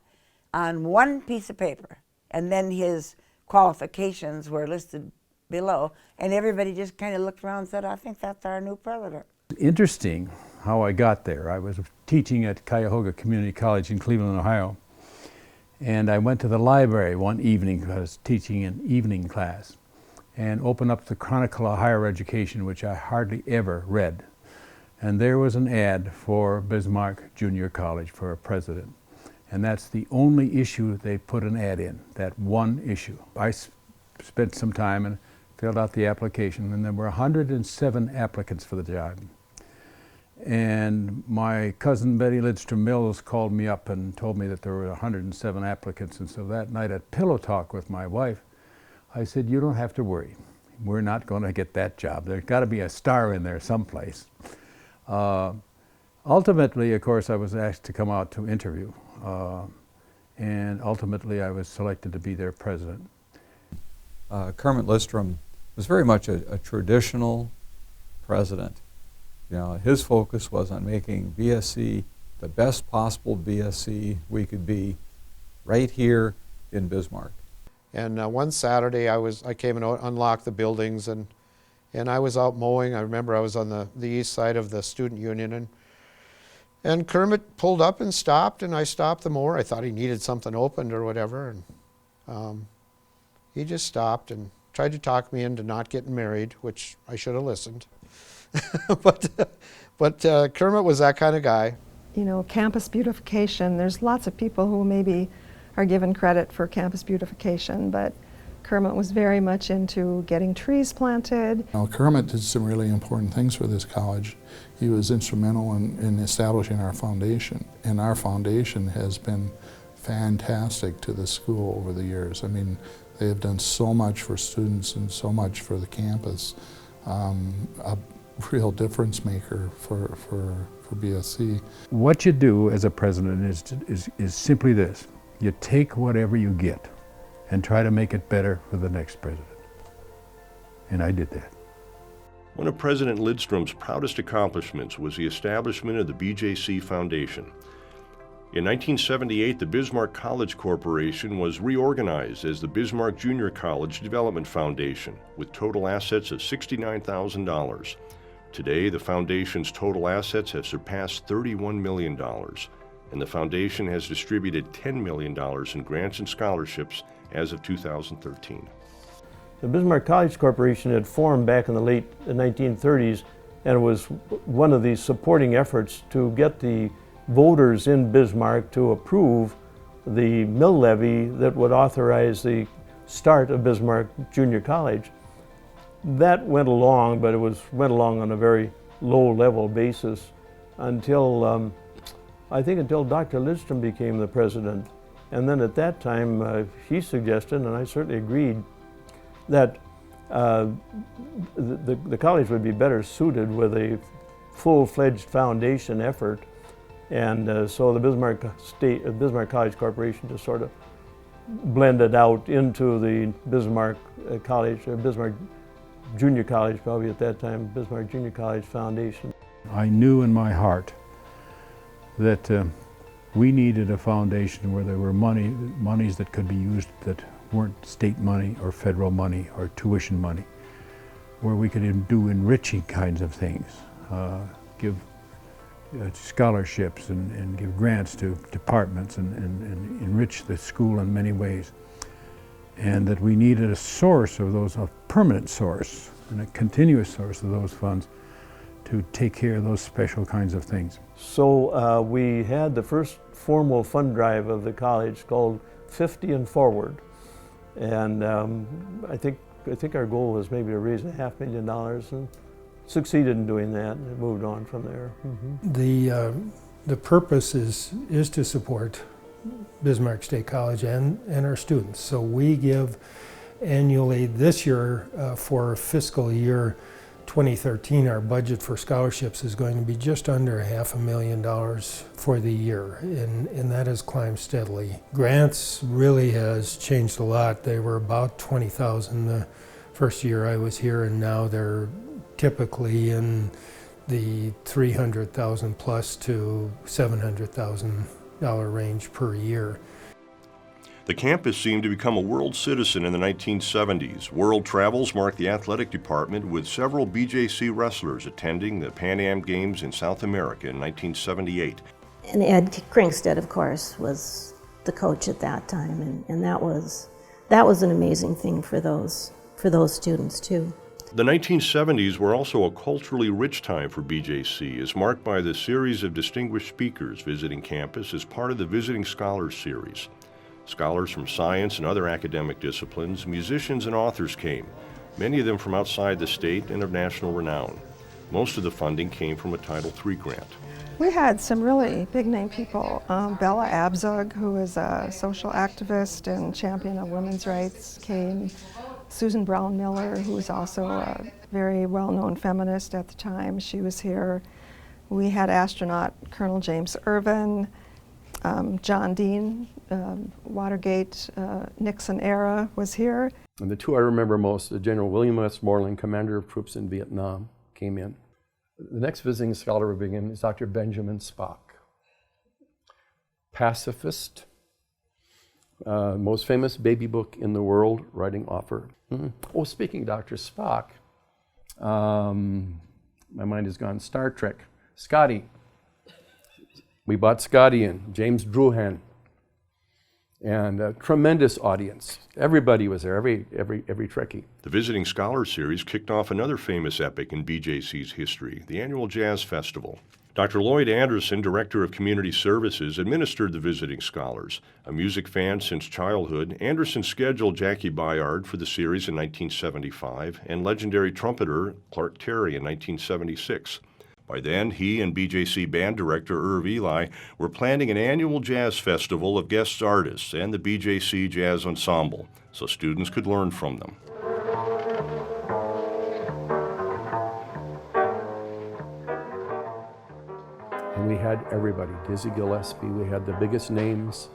on one piece of paper, and then his qualifications were listed below, and everybody just kind of looked around and said, I think that's our new president. Interesting how I got there. I was teaching at Cuyahoga Community College in Cleveland, Ohio, and I went to the library one evening. I was teaching an evening class, and opened up the Chronicle of Higher Education, which I hardly ever read. And there was an ad for Bismarck Junior College for a president. And that's the only issue they put an ad in, that one issue. I spent some time and filled out the application, and there were 107 applicants for the job. And my cousin Betty Lidstrom Mills called me up and told me that there were 107 applicants. And so that night at Pillow Talk with my wife, I said, you don't have to worry. We're not going to get that job. There's got to be a star in there someplace. Ultimately, of course, I was asked to come out to interview. And ultimately, I was selected to be their president. Kermit Lidstrom was very much a traditional president. You know, his focus was on making BSC the best possible BSC we could be right here in Bismarck. And one Saturday I came and unlocked the buildings, and I was out mowing. I remember I was on the east side of the student union, And Kermit pulled up and stopped, and I stopped the mower. I thought he needed something opened or whatever, and he just stopped and tried to talk me into not getting married, which I should have listened. but Kermit was that kind of guy. You know, campus beautification, there's lots of people who maybe are given credit for campus beautification, but Kermit was very much into getting trees planted. Well, Kermit did some really important things for this college. He was instrumental in establishing our foundation, and our foundation has been fantastic to the school over the years. I mean, they have done so much for students and so much for the campus. A real difference maker for BSC. What you do as a president is simply this. You take whatever you get and try to make it better for the next president. And I did that. One of President Lidstrom's proudest accomplishments was the establishment of the BJC Foundation. In 1978, the Bismarck College Corporation was reorganized as the Bismarck Junior College Development Foundation, with total assets of $69,000. Today, the foundation's total assets have surpassed $31 million, and the foundation has distributed $10 million in grants and scholarships as of 2013. The Bismarck College Corporation had formed back in the late 1930s, and was one of the supporting efforts to get the voters in Bismarck to approve the mill levy that would authorize the start of Bismarck Junior College. That went along, but went along on a very low-level basis until, I think until Dr. Lidstrom became the president. And then at that time, he suggested, and I certainly agreed, that the college would be better suited with a full-fledged foundation effort. And so the Bismarck College Corporation just sort of blended out into the Bismarck College, or Bismarck Junior College, probably at that time, Bismarck Junior College Foundation. I knew in my heart that we needed a foundation where there were monies that could be used that weren't state money or federal money or tuition money, where we could do enriching kinds of things, give scholarships and give grants to departments and enrich the school in many ways. And that we needed a source of those, a permanent source and a continuous source of those funds to take care of those special kinds of things. So we had the first formal fund drive of the college called 50 and Forward. And I think our goal was maybe to raise $500,000, and succeeded in doing that, and moved on from there. Mm-hmm. The purpose is to support Bismarck State College and our students. So we give annually. This year, for fiscal year 2013, our budget for scholarships is going to be just under $500,000 for the year, and that has climbed steadily. Grants really has changed a lot. They were about $20,000 the first year I was here, and now they're typically in the $300,000 plus to $700,000 range per year. The campus seemed to become a world citizen in the 1970s. World travels marked the athletic department, with several BJC wrestlers attending the Pan Am Games in South America in 1978. And Ed Krinkstead, of course, was the coach at that time, and that was an amazing thing for those students too. The 1970s were also a culturally rich time for BJC, as marked by the series of distinguished speakers visiting campus as part of the Visiting Scholars Series. Scholars from science and other academic disciplines, musicians and authors came, many of them from outside the state and of national renown. Most of the funding came from a Title III grant. We had some really big-name people. Bella Abzug, who is a social activist and champion of women's rights, came. Susan Brown Miller, who was also a very well-known feminist at the time, she was here. We had astronaut Colonel James Irvin, John Dean, Watergate, Nixon era was here. And the two I remember most, General William Westmoreland, commander of troops in Vietnam, came in. The next visiting scholar we begin is Dr. Benjamin Spock. Pacifist, most famous baby book in the world, writing author. Oh, speaking of Dr. Spock, my mind has gone Star Trek. Scotty, We bought Scotty in, James Druhan, and a tremendous audience. Everybody was there, every Trekkie. The Visiting Scholar Series kicked off another famous epic in BJC's history, the annual Jazz Festival. Dr. Lloyd Anderson, Director of Community Services, administered the Visiting Scholars. A music fan since childhood, Anderson scheduled Jackie Bayard for the series in 1975 and legendary trumpeter Clark Terry in 1976. By then, he and BJC band director Irv Eli were planning an annual jazz festival of guest artists and the BJC Jazz Ensemble, so students could learn from them. And we had everybody, Dizzy Gillespie, we had the biggest names.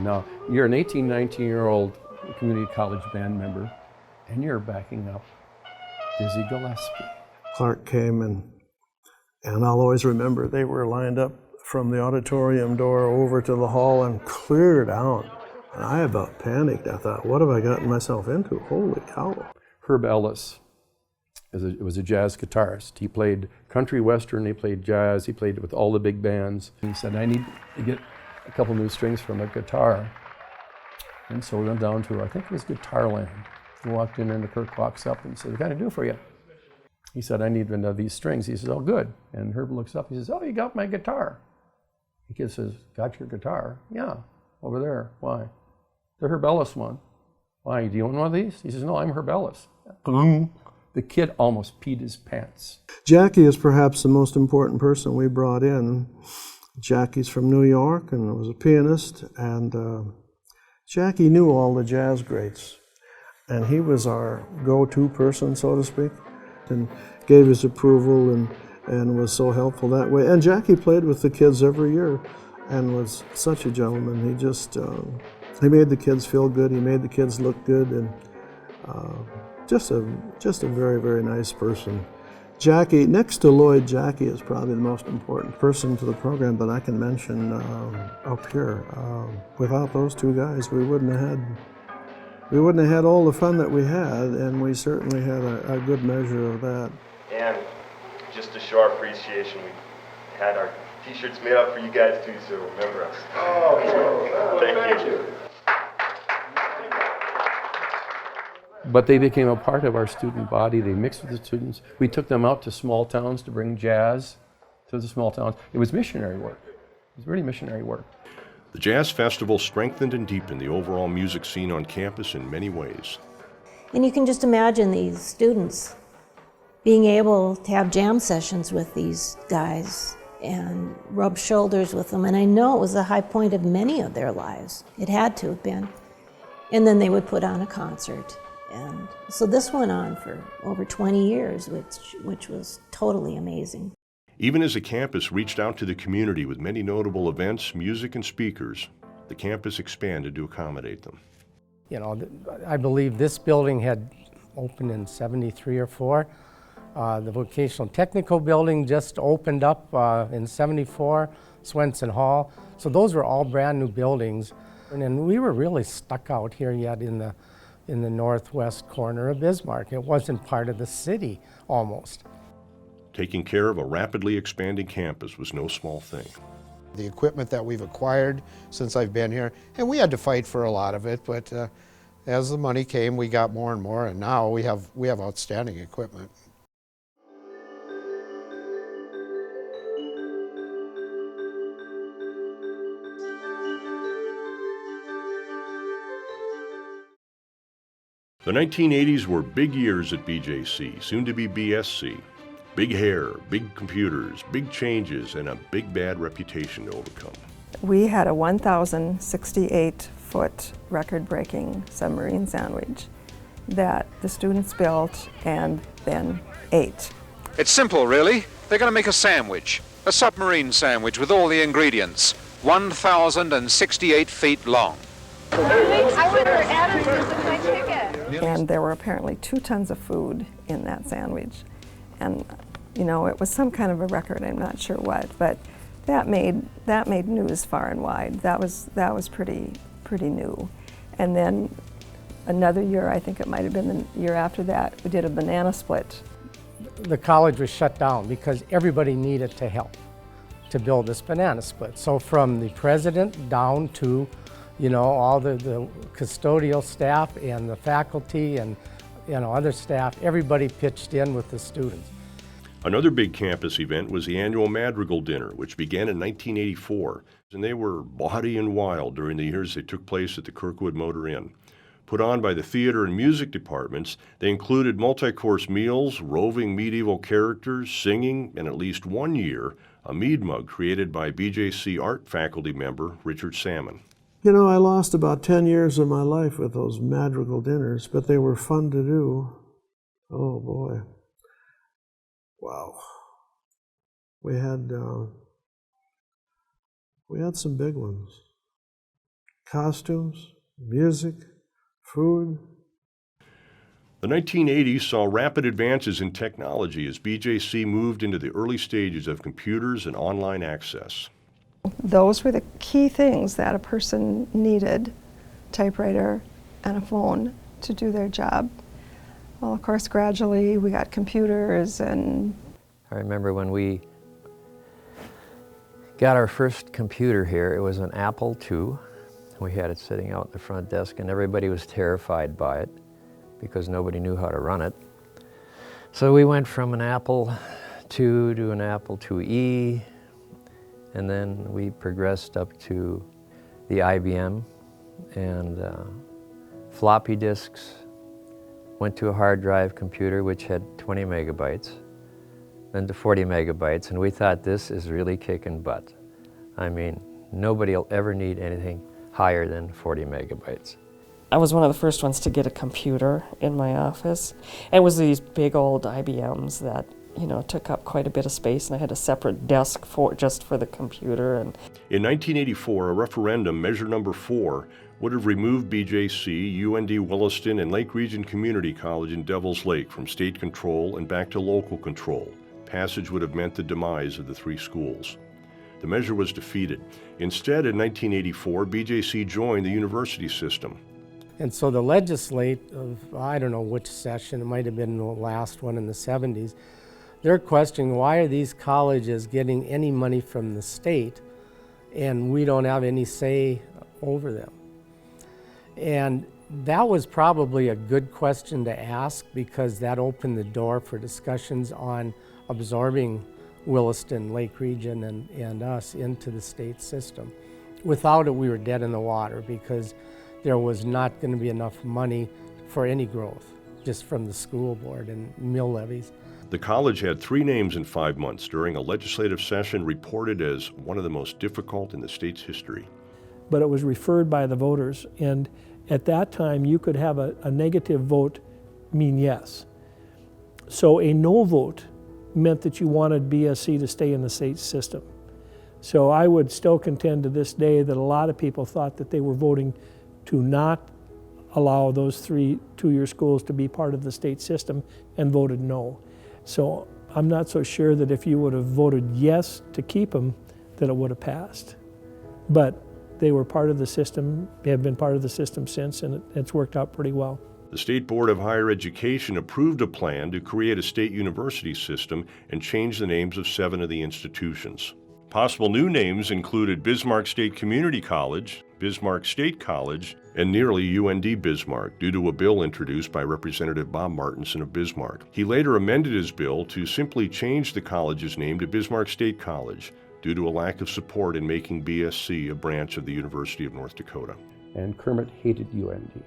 Now, you're an 18, 19-year-old community college band member, and you're backing up Dizzy Gillespie. Clark came and I'll always remember they were lined up from the auditorium door over to the hall and cleared out. And I about panicked. I thought, what have I gotten myself into? Holy cow. Herb Ellis was a jazz guitarist. He played country western, he played jazz, he played with all the big bands. He said, I need to get a couple new strings from a guitar. And so we went down to, I think it was Guitarland. We walked in and Kirk walks up and said, what can I do for you? He said, I need one of these strings. He says, oh, good. And Herb looks up, he says, oh, you got my guitar. The kid says, got your guitar? Yeah, over there. Why? The Herb Ellis one. Why, do you want one of these? He says, no, I'm Herb Ellis. The kid almost peed his pants. Jackie is perhaps the most important person we brought in. Jackie's from New York and was a pianist, and Jackie knew all the jazz greats. And he was our go-to person, so to speak, and gave his approval and was so helpful that way. And Jackie played with the kids every year and was such a gentleman. He just, he made the kids feel good, he made the kids look good, and just a very, very nice person. Jackie, next to Lloyd, Jackie is probably the most important person to the program that I can mention up here. Without those two guys, we wouldn't have had all the fun that we had, and we certainly had a good measure of that. And just to show our appreciation, we had our t-shirts made up for you guys too, so remember us. Oh, thank you. But they became a part of our student body. They mixed with the students. We took them out to small towns to bring jazz to the small towns. It was missionary work. It was really missionary work. The Jazz Festival strengthened and deepened the overall music scene on campus in many ways. And you can just imagine these students being able to have jam sessions with these guys and rub shoulders with them. And I know it was the high point of many of their lives. It had to have been. And then they would put on a concert. And so this went on for over 20 years, which was totally amazing. Even as the campus reached out to the community with many notable events, music, and speakers, the campus expanded to accommodate them. You know, I believe this building had opened in 73 or 4. The vocational technical building just opened up in 74, Swenson Hall. So those were all brand new buildings. And we were really stuck out here yet in the northwest corner of Bismarck. It wasn't part of the city, almost. Taking care of a rapidly expanding campus was no small thing. The equipment that we've acquired since I've been here, and we had to fight for a lot of it, but as the money came, we got more and more, and now we have outstanding equipment. The 1980s were big years at BJC, soon to be BSC. Big hair, big computers, big changes, and a big bad reputation to overcome. We had a 1,068-foot record-breaking submarine sandwich that the students built and then ate. It's simple, really. They're going to make a sandwich, a submarine sandwich with all the ingredients, 1,068 feet long. I would have added this in my ticket. And there were apparently 2 tons of food in that sandwich. And, you know, it was some kind of a record, I'm not sure what, but that made news far and wide. That was pretty new. And then another year, I think it might have been the year after that, we did a banana split. The college was shut down because everybody needed to help. to build this banana split. So from the president down to, you know, all the custodial staff and the faculty and, you know, other staff, everybody pitched in with the students. Another big campus event was the annual Madrigal Dinner, which began in 1984, and they were bawdy and wild during the years they took place at the Kirkwood Motor Inn. Put on by the theater and music departments, they included multi-course meals, roving medieval characters, singing, and at least one year, a mead mug created by BJC art faculty member Richard Salmon. You know, I lost about 10 years of my life with those Madrigal dinners, but they were fun to do. Oh boy. Wow. We had some big ones. Costumes, music, food. The 1980s saw rapid advances in technology as BJC moved into the early stages of computers and online access. Those were the key things that a person needed, typewriter and a phone to do their job. Well, of course, gradually we got computers and... I remember when we got our first computer here, it was an Apple II. We had it sitting out in the front desk and everybody was terrified by it because nobody knew how to run it. So we went from an Apple II to an Apple IIe, and then we progressed up to the IBM and floppy disks, went to a hard drive computer which had 20 megabytes, then to 40 megabytes, and we thought this is really kicking butt. I mean, nobody will ever need anything higher than 40 megabytes. I was one of the first ones to get a computer in my office. It was these big old IBMs that, you know, took up quite a bit of space, and I had a separate desk just for the computer. And in 1984, a referendum, Measure Number 4, would have removed BJC, UND Williston, and Lake Region Community College in Devils Lake from state control and back to local control. Passage would have meant the demise of the three schools. The measure was defeated. Instead, in 1984, BJC joined the university system. And so the legislative, I don't know which session, it might have been the last one in the 70s, they're questioning why are these colleges getting any money from the state and we don't have any say over them. And that was probably a good question to ask because that opened the door for discussions on absorbing Williston, Lake Region, and us into the state system. Without it, we were dead in the water because there was not going to be enough money for any growth, just from the school board and mill levies. The college had 3 names in 5 months during a legislative session reported as one of the most difficult in the state's history. But it was referred by the voters, and at that time you could have a negative vote mean yes. So a no vote meant that you wanted BSC to stay in the state system. So I would still contend to this day that a lot of people thought that they were voting to not allow those 3 two-year schools to be part of the state system and voted no. So I'm not so sure that if you would have voted yes to keep them, that it would have passed. But they were part of the system, they have been part of the system since, and it's worked out pretty well. The State Board of Higher Education approved a plan to create a state university system and change the names of 7 of the institutions. Possible new names included Bismarck State Community College, Bismarck State College, and nearly UND Bismarck due to a bill introduced by Representative Bob Martinson of Bismarck. He later amended his bill to simply change the college's name to Bismarck State College due to a lack of support in making BSC a branch of the University of North Dakota. And Kermit hated UND.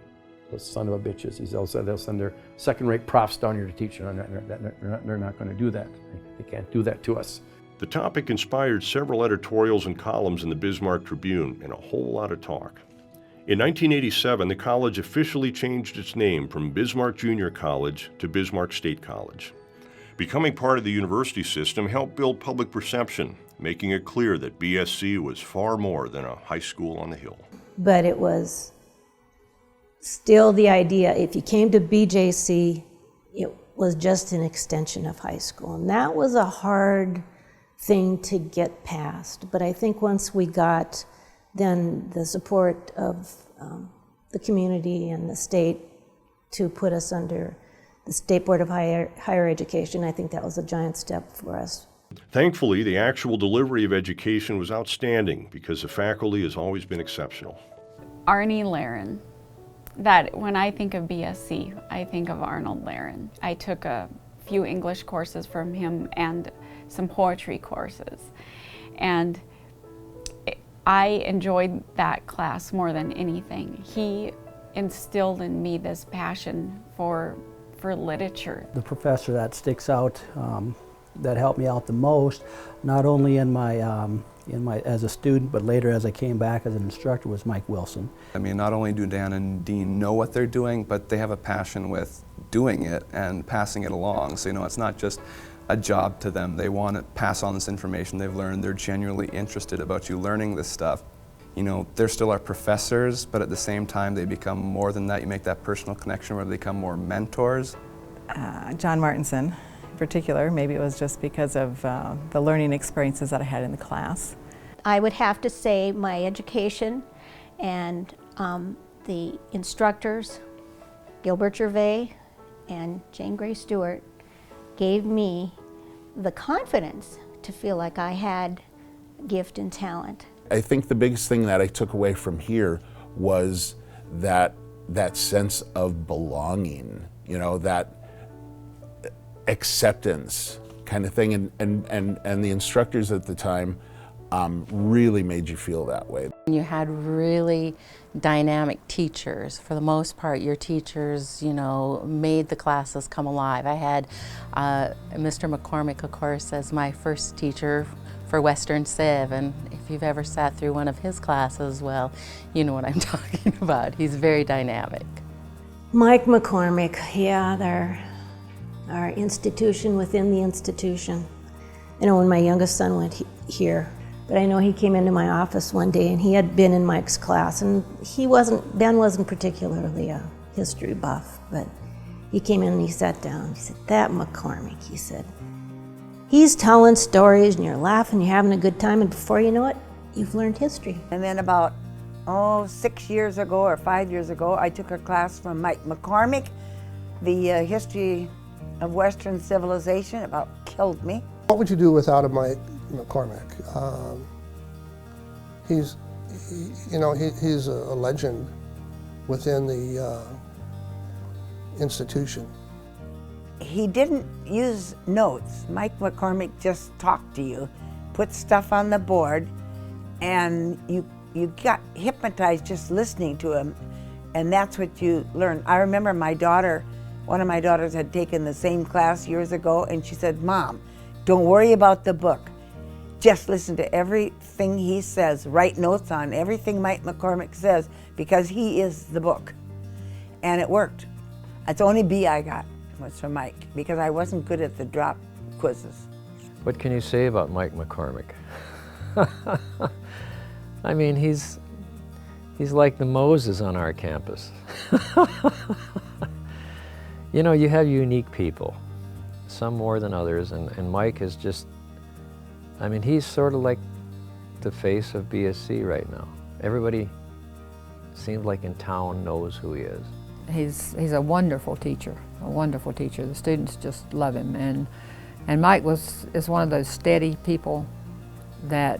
Those son of a bitches. They'll send their second-rate profs down here to teach. They're not going to do that. They can't do that to us. The topic inspired several editorials and columns in the Bismarck Tribune and a whole lot of talk. In 1987, the college officially changed its name from Bismarck Junior College to Bismarck State College. Becoming part of the university system helped build public perception, making it clear that BSC was far more than a high school on the hill. But it was still the idea, if you came to BJC, it was just an extension of high school. And that was a hard thing to get past. But I think once we got then the support of the community and the state to put us under the State Board of Higher Education, I think that was a giant step for us. Thankfully, the actual delivery of education was outstanding because the faculty has always been exceptional. Arnie Laren. That when I think of BSC, I think of Arnold Laren. I took a few English courses from him and some poetry courses. And I enjoyed that class more than anything. He instilled in me this passion for literature. The professor that sticks out, that helped me out the most, not only in my as a student, but later as I came back as an instructor, was Mike Wilson. I mean, not only do Dan and Dean know what they're doing, but they have a passion with doing it and passing it along. So, you know, it's not just a job to them. They want to pass on this information they've learned. They're genuinely interested about you learning this stuff. You know, they're still our professors, but at the same time, they become more than that. You make that personal connection where they become more mentors. John Martinson. Particular. Maybe it was just because of the learning experiences that I had in the class. I would have to say my education and the instructors, Gilbert Gervais and Jane Gray Stewart, gave me the confidence to feel like I had gift and talent. I think the biggest thing that I took away from here was that sense of belonging, you know, that acceptance kind of thing, and the instructors at the time really made you feel that way. You had really dynamic teachers. For the most part, your teachers, you know, made the classes come alive. I had Mr. McCormick, of course, as my first teacher for Western Civ, and if you've ever sat through one of his classes, well, you know what I'm talking about. He's very dynamic. Mike McCormick, yeah, they're our institution within the institution. You know, when my youngest son went here, but I know he came into my office one day and he had been in Mike's class, and Ben wasn't particularly a history buff, but he came in and he sat down. He said, "That McCormick," he said, "he's telling stories and you're laughing, you're having a good time, and before you know it, you've learned history." And then about 6 years ago or 5 years ago, I took a class from Mike McCormick, the history of Western civilization. About killed me. What would you do without a Mike McCormick? He's a legend within the institution. He didn't use notes. Mike McCormick just talked to you, put stuff on the board, and you got hypnotized just listening to him, and that's what you learned. I remember one of my daughters had taken the same class years ago, and she said, "Mom, don't worry about the book. Just listen to everything he says. Write notes on everything Mike McCormick says, because he is the book." And it worked. That's the only B I got was from Mike, because I wasn't good at the drop quizzes. What can you say about Mike McCormick? I mean, he's like the Moses on our campus. You know, you have unique people, some more than others, and Mike is just, I mean, he's sort of like the face of BSC right now. Everybody seems like in town knows who he is. He's a wonderful teacher, a wonderful teacher. The students just love him, and Mike is one of those steady people that,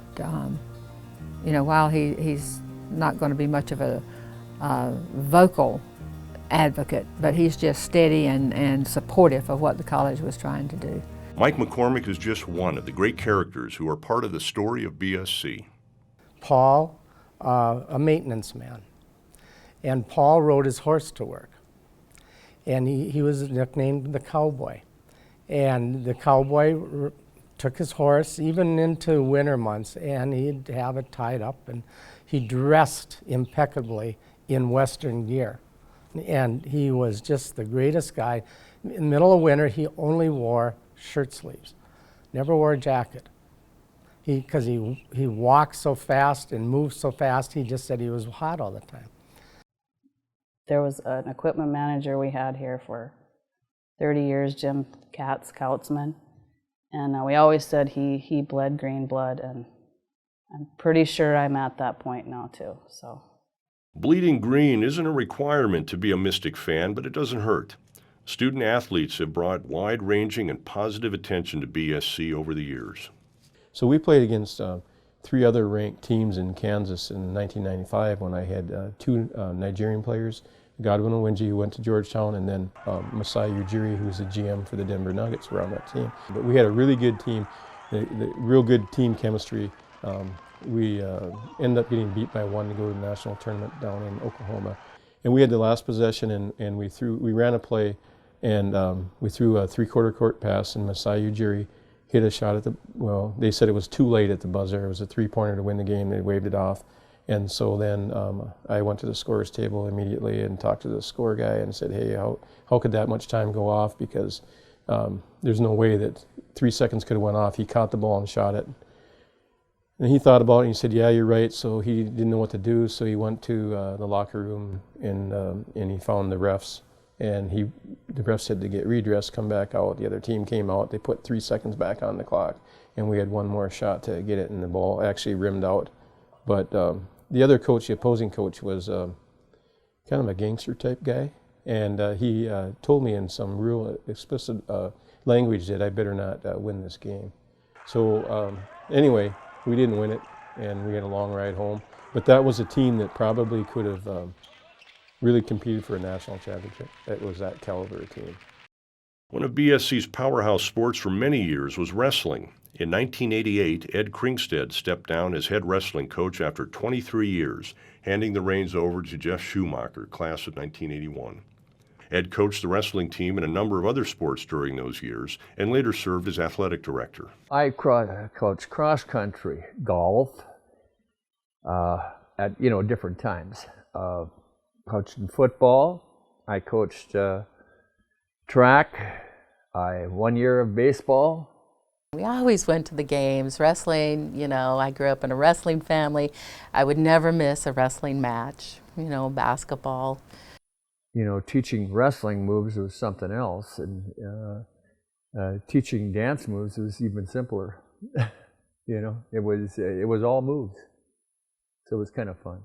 you know, while he's not going to be much of a vocal advocate, but he's just steady and supportive of what the college was trying to do. Mike McCormick is just one of the great characters who are part of the story of BSC. Paul, a maintenance man, and Paul rode his horse to work, and he was nicknamed the Cowboy, and the Cowboy took his horse even into winter months, and he'd have it tied up, and he dressed impeccably in Western gear. And he was just the greatest guy. In the middle of winter, he only wore shirt sleeves, never wore a jacket. Because he walked so fast and moved so fast, he just said he was hot all the time. There was an equipment manager we had here for 30 years, Jim Kautzman, and we always said he bled green blood, and I'm pretty sure I'm at that point now too. So. Bleeding green isn't a requirement to be a Mystic fan, but it doesn't hurt. Student athletes have brought wide-ranging and positive attention to BSC over the years. So we played against 3 other ranked teams in Kansas in 1995 when I had 2 Nigerian players, Godwin Owinji, who went to Georgetown, and then Masai Ujiri, who was the GM for the Denver Nuggets, were on that team. But we had a really good team, the real good team chemistry. We ended up getting beat by 1 to go to the national tournament down in Oklahoma. And we had the last possession, and we ran a play, and we threw a 3/4 court pass, and Masai Ujiri hit a shot at well, they said it was too late at the buzzer. It was a 3-pointer to win the game. They waved it off. And so then I went to the scorer's table immediately and talked to the score guy and said, hey, how could that much time go off? Because there's no way that 3 seconds could have went off. He caught the ball and shot it. And he thought about it and he said, yeah, you're right. So he didn't know what to do. So he went to the locker room and he found the refs. And the refs had to get redressed, come back out. The other team came out. They put 3 seconds back on the clock. And we had 1 more shot to get it, and the ball actually rimmed out. But the other coach, the opposing coach, was kind of a gangster type guy. And he told me in some real explicit language that I better not win this game. So anyway, we didn't win it, and we had a long ride home. But that was a team that probably could have really competed for a national championship. It was that caliber of team. One of BSC's powerhouse sports for many years was wrestling. In 1988, Ed Kringstead stepped down as head wrestling coach after 23 years, handing the reins over to Jeff Schumacher, class of 1981. Ed coached the wrestling team in a number of other sports during those years and later served as athletic director. I coached cross country, golf, at different times. Coached in football. I coached track. 1 year of baseball. We always went to the games. Wrestling, I grew up in a wrestling family. I would never miss a wrestling match, basketball. Teaching wrestling moves was something else, and teaching dance moves was even simpler. It was all moves. So it was kind of fun.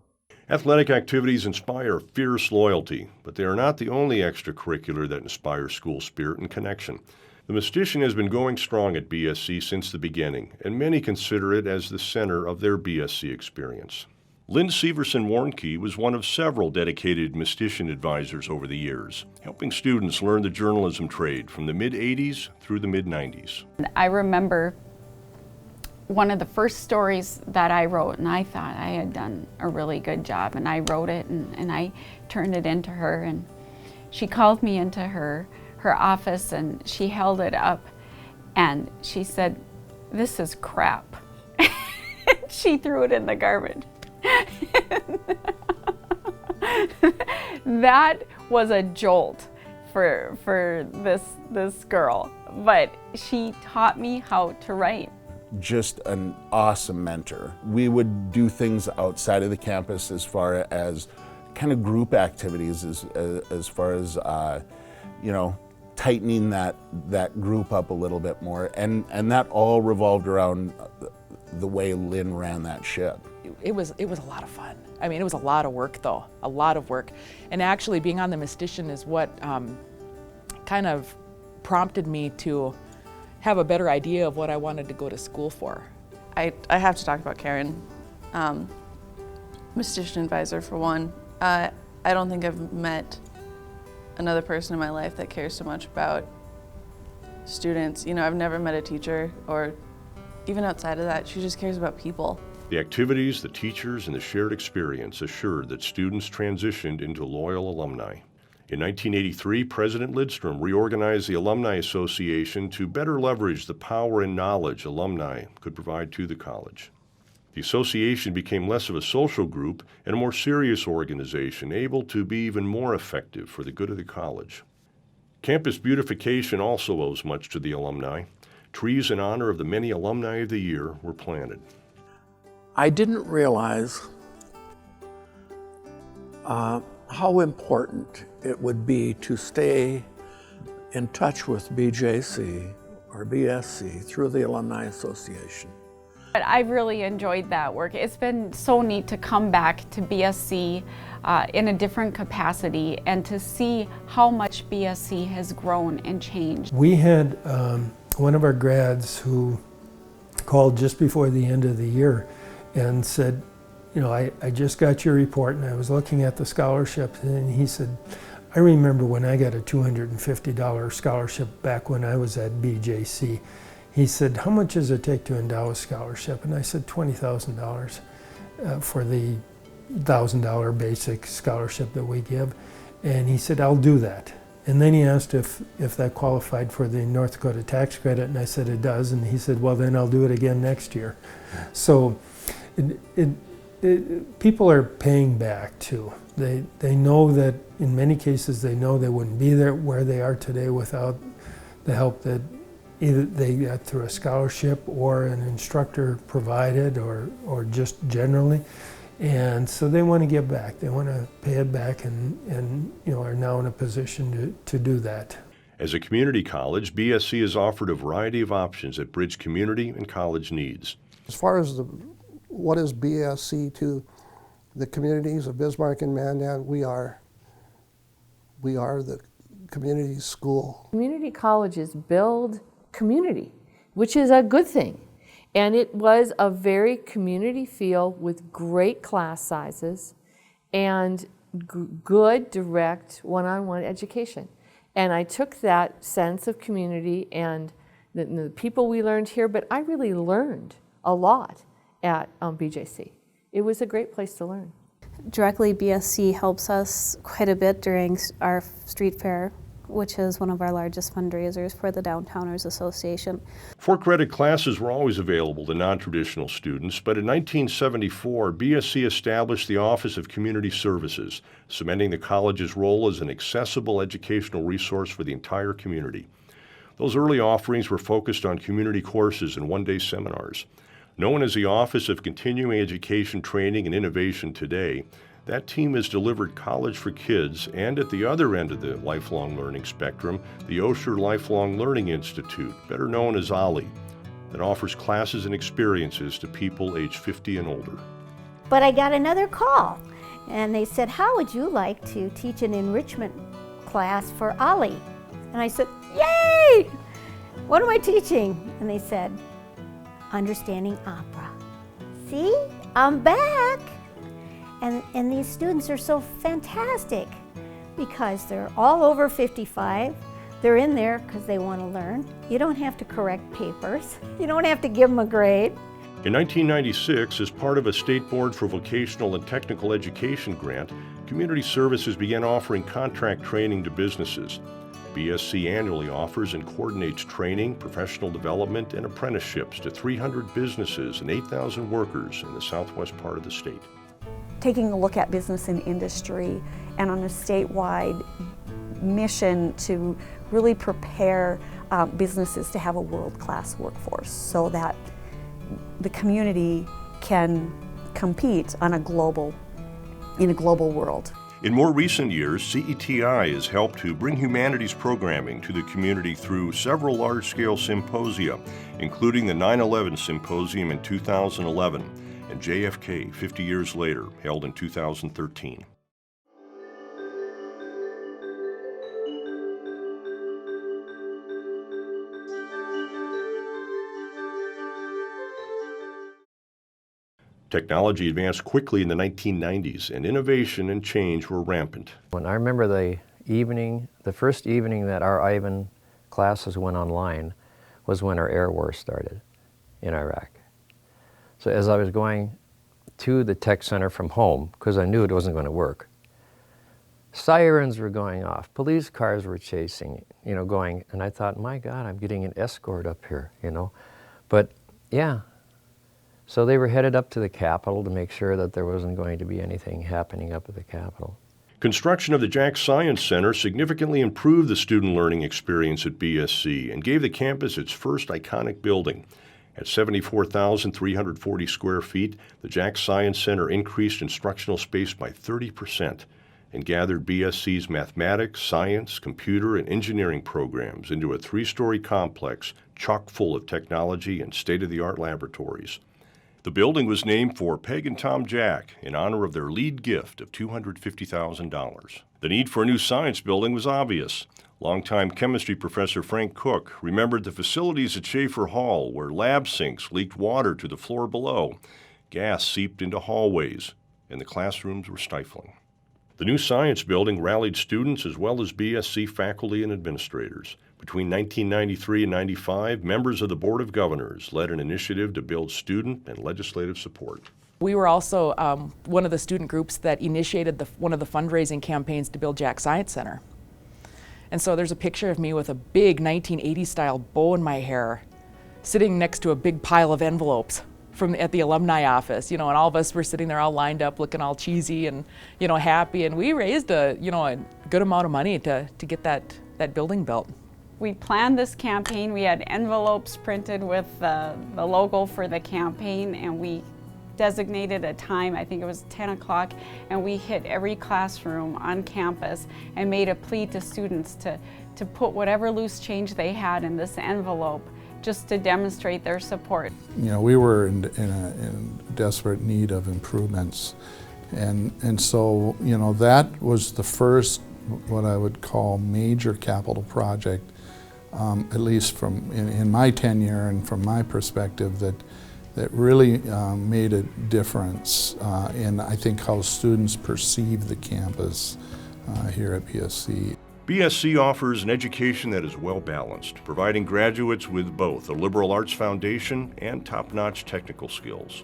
Athletic activities inspire fierce loyalty, but they are not the only extracurricular that inspires school spirit and connection. The Mystician has been going strong at BSC since the beginning, and many consider it as the center of their BSC experience. Lynn Severson-Warnke was one of several dedicated Mystician advisors over the years, helping students learn the journalism trade from the mid-'80s through the mid-'90s. I remember one of the first stories that I wrote, and I thought I had done a really good job, and I wrote it and I turned it into her, and she called me into her office and she held it up and she said, "This is crap." She threw it in the garbage. That was a jolt for this girl, but she taught me how to write. Just an awesome mentor. We would do things outside of the campus as far as kind of group activities, as far as tightening that group up a little bit more, and that all revolved around the way Lynn ran that ship. It was a lot of fun. I mean, it was a lot of work though, a lot of work. And actually being on the Mystician is what kind of prompted me to have a better idea of what I wanted to go to school for. I have to talk about Karen, Mystician advisor for one. I don't think I've met another person in my life that cares so much about students. I've never met a teacher, or even outside of that, she just cares about people. The activities, the teachers, and the shared experience assured that students transitioned into loyal alumni. In 1983, President Lidstrom reorganized the Alumni Association to better leverage the power and knowledge alumni could provide to the college. The association became less of a social group and a more serious organization, able to be even more effective for the good of the college. Campus beautification also owes much to the alumni. Trees in honor of the many alumni of the year were planted. I didn't realize how important it would be to stay in touch with BJC or BSC through the Alumni Association. I really enjoyed that work. It's been so neat to come back to BSC in a different capacity and to see how much BSC has grown and changed. We had one of our grads who called just before the end of the year and said, you know, I just got your report and I was looking at the scholarships, and he said, I remember when I got a $250 scholarship back when I was at BJC. He said, how much does it take to endow a scholarship? And I said, $20,000 for the $1,000 basic scholarship that we give. And he said, I'll do that. And then he asked if that qualified for the North Dakota tax credit, and I said it does. And he said, well, then I'll do it again next year. So people are paying back too. They know that in many cases they know they wouldn't be there where they are today without the help that either they got through a scholarship or an instructor provided, or just generally. And so they want to give back. They want to pay it back, and you know, are now in a position to do that. As a community college, BSC has offered a variety of options that bridge community and college needs. As far as what is BSC to the communities of Bismarck and Mandan, we are the community school. Community colleges build community, which is a good thing. And it was a very community feel with great class sizes and good, direct, one-on-one education. And I took that sense of community and the people we learned here, but I really learned a lot at BJC. It was a great place to learn. Directly, BSC helps us quite a bit during our street fair, which is one of our largest fundraisers for the Downtowners Association. 4-credit classes were always available to non-traditional students, but in 1974, BSC established the Office of Community Services, cementing the college's role as an accessible educational resource for the entire community. Those early offerings were focused on community courses and one-day seminars. Known as the Office of Continuing Education, Training, and Innovation today, that team has delivered College for Kids, and at the other end of the lifelong learning spectrum, the Osher Lifelong Learning Institute, better known as OLLI, that offers classes and experiences to people age 50 and older. But I got another call, and they said, how would you like to teach an enrichment class for OLLI? And I said, yay! What am I teaching? And they said, understanding opera. See, I'm back. And these students are so fantastic because they're all over 55. They're in there because they want to learn. You don't have to correct papers. You don't have to give them a grade. In 1996, as part of a State Board for Vocational and Technical Education grant, Community Services began offering contract training to businesses. BSC annually offers and coordinates training, professional development, and apprenticeships to 300 businesses and 8,000 workers in the southwest part of the state. Taking a look at business and industry and on a statewide mission to really prepare businesses to have a world-class workforce so that the community can compete on in a global world. In more recent years, CETI has helped to bring humanities programming to the community through several large-scale symposia, including the 9/11 Symposium in 2011 and JFK 50 years later, held in 2013. Technology advanced quickly in the 1990s, and innovation and change were rampant. When I remember the first evening that our Ivan classes went online was when our air war started in Iraq. So as I was going to the tech center from home, because I knew it wasn't going to work, sirens were going off, police cars were chasing, going, and I thought, my God, I'm getting an escort up here, But yeah. So they were headed up to the Capitol to make sure that there wasn't going to be anything happening up at the Capitol. Construction of the Jack Science Center significantly improved the student learning experience at BSC and gave the campus its first iconic building. At 74,340 square feet, the Jack Science Center increased instructional space by 30% and gathered BSC's mathematics, science, computer, and engineering programs into a 3-story complex chock full of technology and state-of-the-art laboratories. The building was named for Peg and Tom Jack in honor of their lead gift of $250,000. The need for a new science building was obvious. Longtime chemistry professor Frank Cook remembered the facilities at Schaefer Hall where lab sinks leaked water to the floor below, gas seeped into hallways, and the classrooms were stifling. The new science building rallied students as well as BSC faculty and administrators. Between 1993 and 95, members of the Board of Governors led an initiative to build student and legislative support. We were also one of the student groups that initiated one of the fundraising campaigns to build Jack Science Center. And so there's a picture of me with a big 1980s style bow in my hair, sitting next to a big pile of envelopes at the alumni office, and all of us were sitting there all lined up looking all cheesy and, happy. And we raised a good amount of money to get that building built. We planned this campaign. We had envelopes printed with the logo for the campaign, and we designated a time, I think it was 10 o'clock, and we hit every classroom on campus and made a plea to students to put whatever loose change they had in this envelope just to demonstrate their support. We were in desperate need of improvements, and so that was the first what I would call major capital project, at least in my tenure and from my perspective, that really made a difference in, I think, how students perceive the campus here at BSC. BSC offers an education that is well-balanced, providing graduates with both a liberal arts foundation and top-notch technical skills.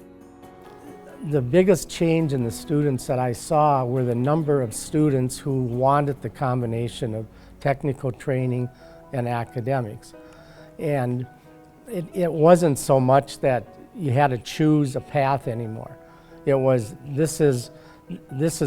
The biggest change in the students that I saw were the number of students who wanted the combination of technical training and academics. And it wasn't so much that you had to choose a path anymore. It was, this is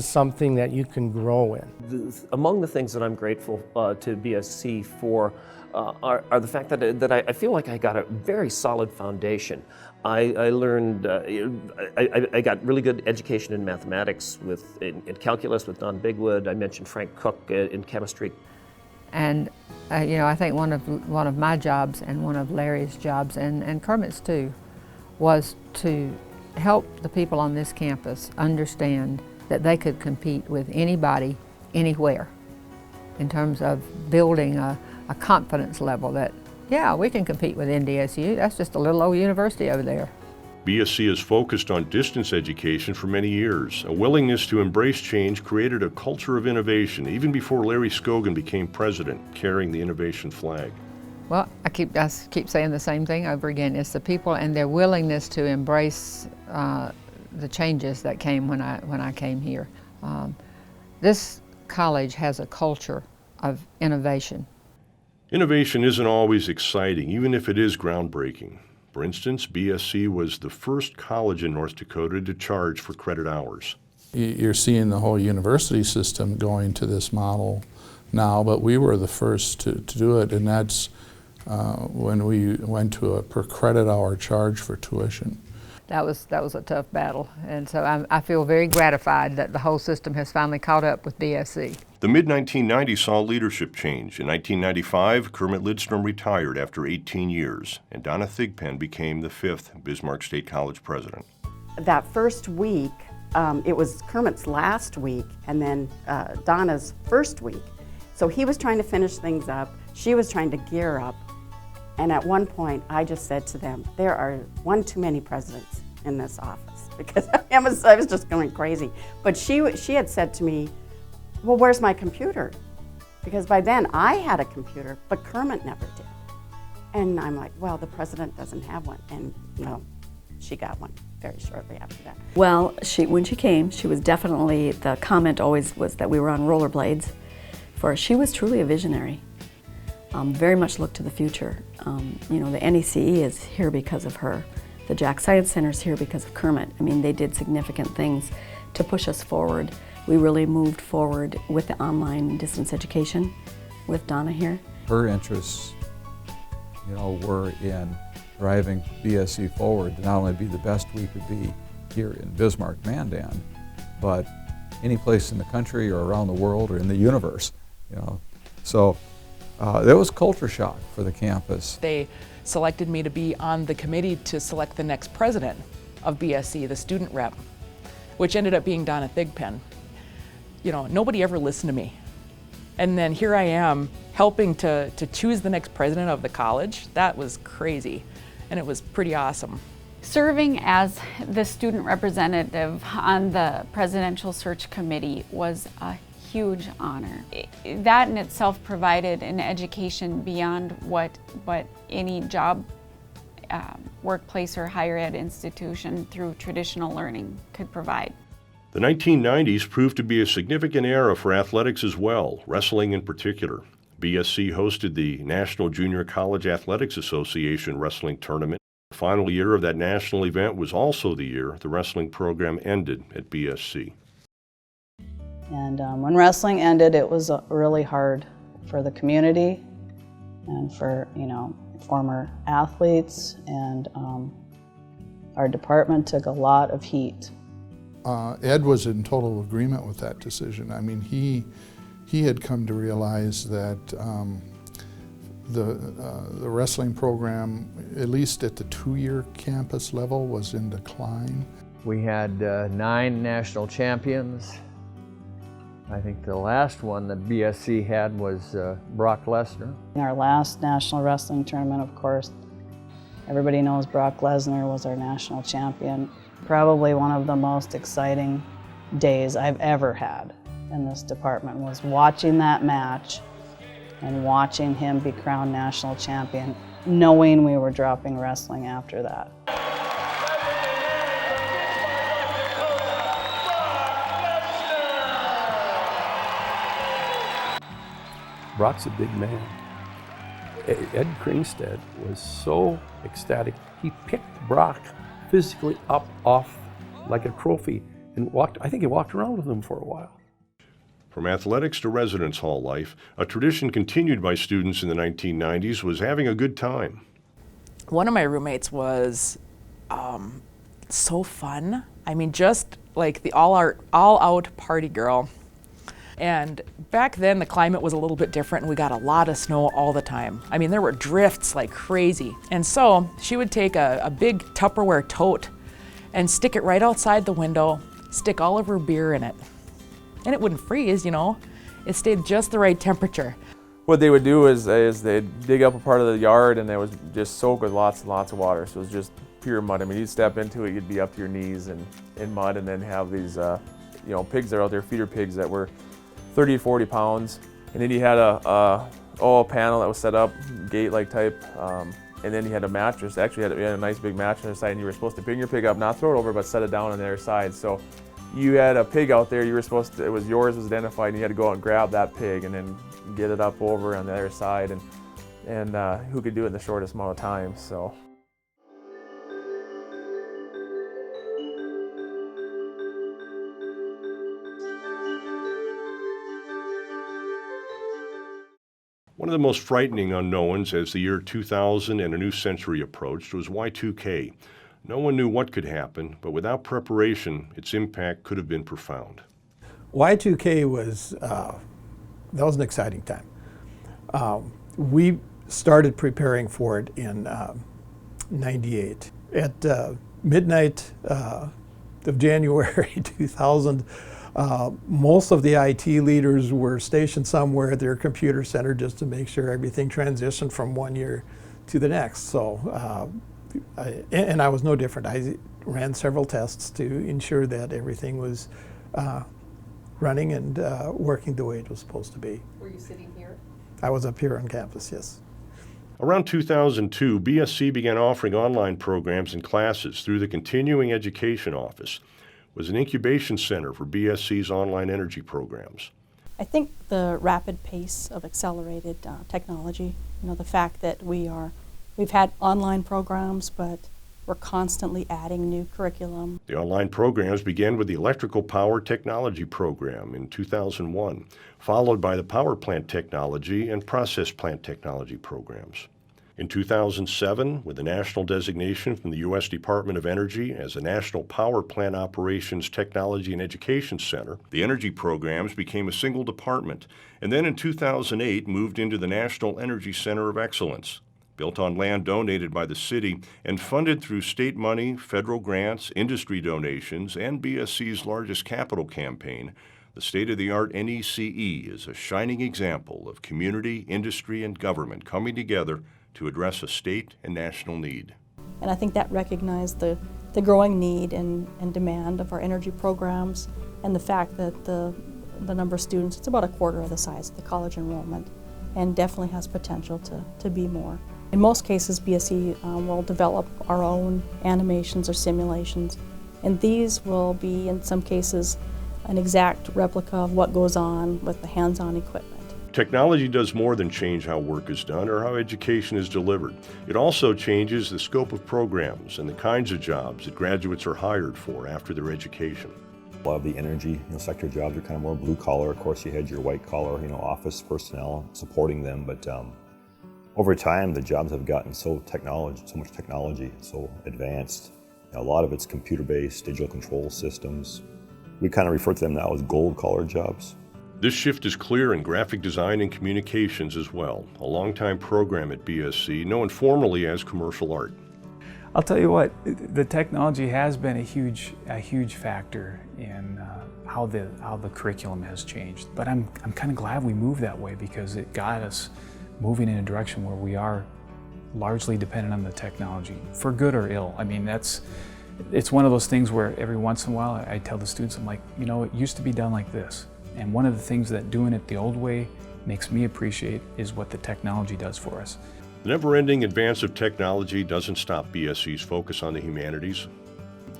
something that you can grow in. Among the things that I'm grateful to BSC for are the fact that I feel like I got a very solid foundation. I learned, I got really good education in mathematics, in calculus with Don Bigwood. I mentioned Frank Cook in chemistry. And I think one of my jobs and one of Larry's jobs and Kermit's too was to help the people on this campus understand that they could compete with anybody, anywhere, in terms of building a confidence level that, yeah, we can compete with NDSU. That's just a little old university over there. BSC has focused on distance education for many years. A willingness to embrace change created a culture of innovation, even before Larry Scogan became president, carrying the innovation flag. Well, I keep saying the same thing over again. It's the people and their willingness to embrace the changes that came when I came here. This college has a culture of innovation. Innovation isn't always exciting, even if it is groundbreaking. For instance, BSC was the first college in North Dakota to charge for credit hours. You're seeing the whole university system going to this model now, but we were the first to do it, and that's when we went to a per credit hour charge for tuition. That was a tough battle, and so I feel very gratified that the whole system has finally caught up with BSC. The mid-1990s saw leadership change. In 1995, Kermit Lidstrom retired after 18 years, and Donna Thigpen became the 5th Bismarck State College president. That first week, it was Kermit's last week, and then Donna's first week. So he was trying to finish things up, she was trying to gear up, and at one point I just said to them, there are one too many presidents in this office, because I was just going crazy. But she had said to me, well, where's my computer? Because by then I had a computer, but Kermit never did. And I'm like, well, the president doesn't have one. And no, she got one very shortly after that. Well, when she came, she was definitely, the comment always was that we were on rollerblades. She was truly a visionary. Very much looked to the future. The NECE is here because of her. The Jack Science Center is here because of Kermit. I mean, they did significant things to push us forward. We really moved forward with the online distance education with Donna here. Her interests, were in driving BSC forward to not only be the best we could be here in Bismarck, Mandan, but any place in the country or around the world or in the universe, So there was culture shock for the campus. They selected me to be on the committee to select the next president of BSC, the student rep, which ended up being Donna Thigpen. Nobody ever listened to me. And then here I am helping to choose the next president of the college, that was crazy, and it was pretty awesome. Serving as the student representative on the presidential search committee was a huge honor. That in itself provided an education beyond what any job, workplace, or higher ed institution through traditional learning could provide. The 1990s proved to be a significant era for athletics as well, wrestling in particular. BSC hosted the National Junior College Athletics Association Wrestling Tournament. The final year of that national event was also the year the wrestling program ended at BSC. And when wrestling ended, it was really hard for the community and for, former athletes, and our department took a lot of heat. Ed was in total agreement with that decision. I mean, he had come to realize that the wrestling program, at least at the 2-year campus level, was in decline. We had 9 national champions. I think the last one that BSC had was Brock Lesnar. In our last national wrestling tournament, of course, everybody knows Brock Lesnar was our national champion. Probably one of the most exciting days I've ever had in this department was watching that match and watching him be crowned national champion, knowing we were dropping wrestling after that. Brock's a big man. Ed Kringstead was so ecstatic. He picked Brock physically up off like a trophy and I think he walked around with him for a while. From athletics to residence hall life, a tradition continued by students in the 1990s was having a good time. One of my roommates was so fun. I mean, just like the all-out party girl. And back then the climate was a little bit different and we got a lot of snow all the time. I mean, there were drifts like crazy. And so she would take a big Tupperware tote and stick it right outside the window, stick all of her beer in it. And it wouldn't freeze, It stayed just the right temperature. What they would do is they'd dig up a part of the yard and they would just soak with lots and lots of water. So it was just pure mud. I mean, you'd step into it, you'd be up to your knees in mud, and then have these, pigs that are out there, feeder pigs that were 30 to 40 pounds. And then you had a panel that was set up, gate-like type, and then you had a mattress. Actually, you had a nice big mattress on the side, and you were supposed to bring your pig up, not throw it over, but set it down on the other side. So you had a pig out there, it was yours, was identified, and you had to go out and grab that pig and then get it up over on the other side, and who could do it in the shortest amount of time, so. One of the most frightening unknowns as the year 2000 and a new century approached was Y2K. No one knew what could happen, but without preparation, its impact could have been profound. Y2K was, that was an exciting time. We started preparing for it in '98. At midnight of January 2000, most of the IT leaders were stationed somewhere at their computer center just to make sure everything transitioned from one year to the next. So, and I was no different. I ran several tests to ensure that everything was running and working the way it was supposed to be. Were you sitting here? I was up here on campus, yes. Around 2002, BSC began offering online programs and classes through the Continuing Education Office. It was an incubation center for BSC's online energy programs. I think the rapid pace of accelerated technology, the fact that we've had online programs, but we're constantly adding new curriculum. The online programs began with the Electrical Power Technology program in 2001, followed by the Power Plant Technology and Process Plant Technology programs. In 2007, with a national designation from the U.S. Department of Energy as a National Power Plant Operations Technology and Education Center, the energy programs became a single department, and then in 2008 moved into the National Energy Center of Excellence. Built on land donated by the city and funded through state money, federal grants, industry donations, and BSC's largest capital campaign, The state-of-the-art NECE is a shining example of community, industry, and government coming together to address a state and national need. And I think that recognized the growing need and demand of our energy programs, and the fact that the number of students, it's about a quarter of the size of the college enrollment, and definitely has potential to be more. In most cases, BSC will develop our own animations or simulations, and these will be, in some cases, an exact replica of what goes on with the hands-on equipment. Technology does more than change how work is done or how education is delivered. It also changes the scope of programs and the kinds of jobs that graduates are hired for after their education. A lot of the energy sector jobs are kind of more blue collar. Of course, you had your white collar, office personnel supporting them, but over time the jobs have gotten so much technology, so advanced. A lot of it's computer-based, digital control systems. We kind of refer to them now as gold collar jobs. This shift is clear in graphic design and communications as well, a longtime program at BSC known formally as commercial art. I'll tell you what, the technology has been a huge factor in how the curriculum has changed. But I'm kind of glad we moved that way, because it got us moving in a direction where we are largely dependent on the technology, for good or ill. I mean, it's one of those things where every once in a while I tell the students, I'm like, it used to be done like this. And one of the things that doing it the old way makes me appreciate is what the technology does for us. The never-ending advance of technology doesn't stop BSC's focus on the humanities.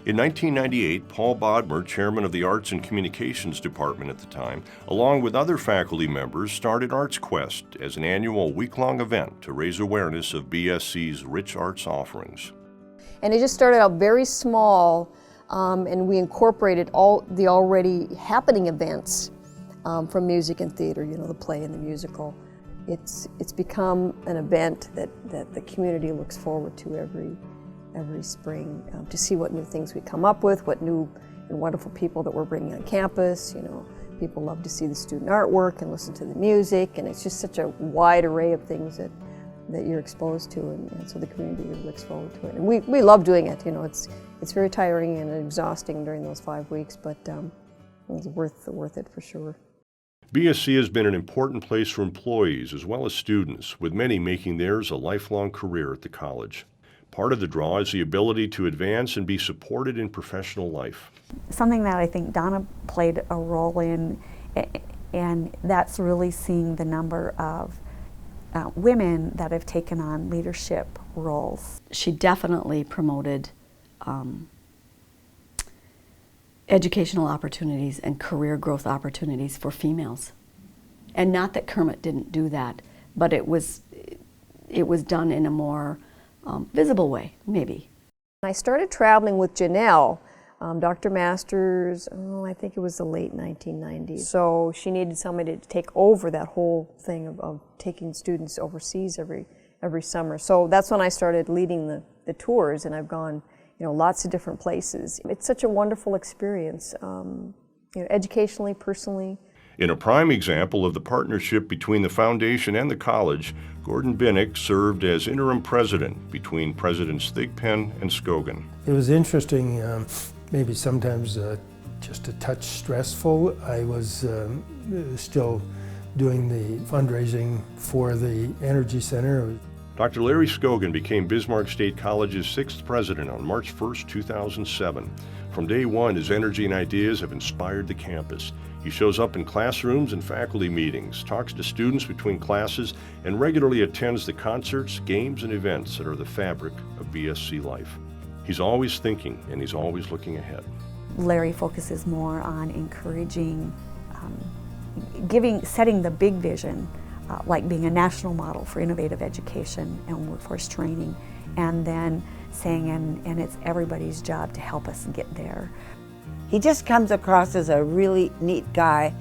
In 1998, Paul Bodmer, chairman of the Arts and Communications Department at the time, along with other faculty members, started Arts Quest as an annual week-long event to raise awareness of BSC's rich arts offerings. And it just started out very small, and we incorporated all the already happening events from music and theater, the play and the musical. It's become an event that the community looks forward to every spring, to see what new things we come up with, what new and wonderful people that we're bringing on campus. People love to see the student artwork and listen to the music, and it's just such a wide array of things that you're exposed to, and so the community really looks forward to it. And we love doing it. It's very tiring and exhausting during those 5 weeks, but it's worth it for sure. BSC has been an important place for employees as well as students, with many making theirs a lifelong career at the college. Part of the draw is the ability to advance and be supported in professional life. Something that I think Donna played a role in, and that's really seeing the number of women that have taken on leadership roles. She definitely promoted educational opportunities and career growth opportunities for females. And not that Kermit didn't do that, but it was done in a more visible way, maybe. I started traveling with Janelle, Dr. Masters, I think it was the late 1990s. So she needed somebody to take over that whole thing of taking students overseas every summer. So that's when I started leading the tours, and I've gone lots of different places. It's such a wonderful experience, educationally, personally. In a prime example of the partnership between the foundation and the college, Gordon Binnick served as interim president between Presidents Thigpen and Scogan. It was interesting, maybe sometimes just a touch stressful. I was still doing the fundraising for the Energy Center. Dr. Larry Scogan became Bismarck State College's 6th president on March 1, 2007. From day one, his energy and ideas have inspired the campus. He shows up in classrooms and faculty meetings, talks to students between classes, and regularly attends the concerts, games, and events that are the fabric of BSC life. He's always thinking, and he's always looking ahead. Larry focuses more on encouraging, setting the big vision, like being a national model for innovative education and workforce training, and then saying, and it's everybody's job to help us get there. He just comes across as a really neat guy.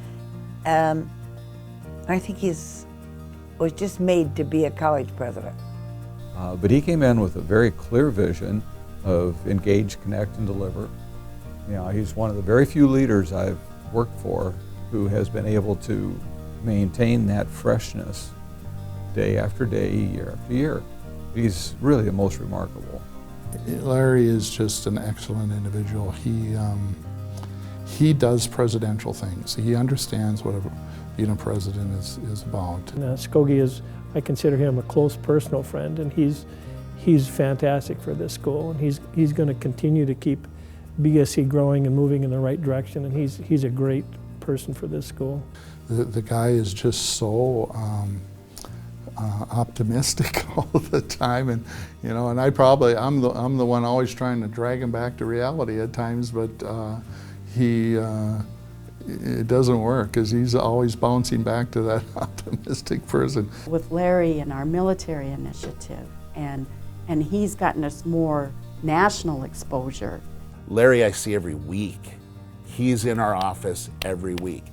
I think was just made to be a college president. But he came in with a very clear vision of engage, connect, and deliver. He's one of the very few leaders I've worked for who has been able to maintain that freshness day after day, year after year. He's really the most remarkable. Larry is just an excellent individual. he does presidential things. He understands what being a president is about. Skokie is, I consider him a close personal friend, and he's fantastic for this school, and he's going to continue to keep BSC growing and moving in the right direction, and he's a great person for this school. The guy is just so optimistic all the time, and and I'm the one always trying to drag him back to reality at times, but it doesn't work because he's always bouncing back to that optimistic person. With Larry and our military initiative, and he's gotten us more national exposure. Larry I see every week. He's in our office every week,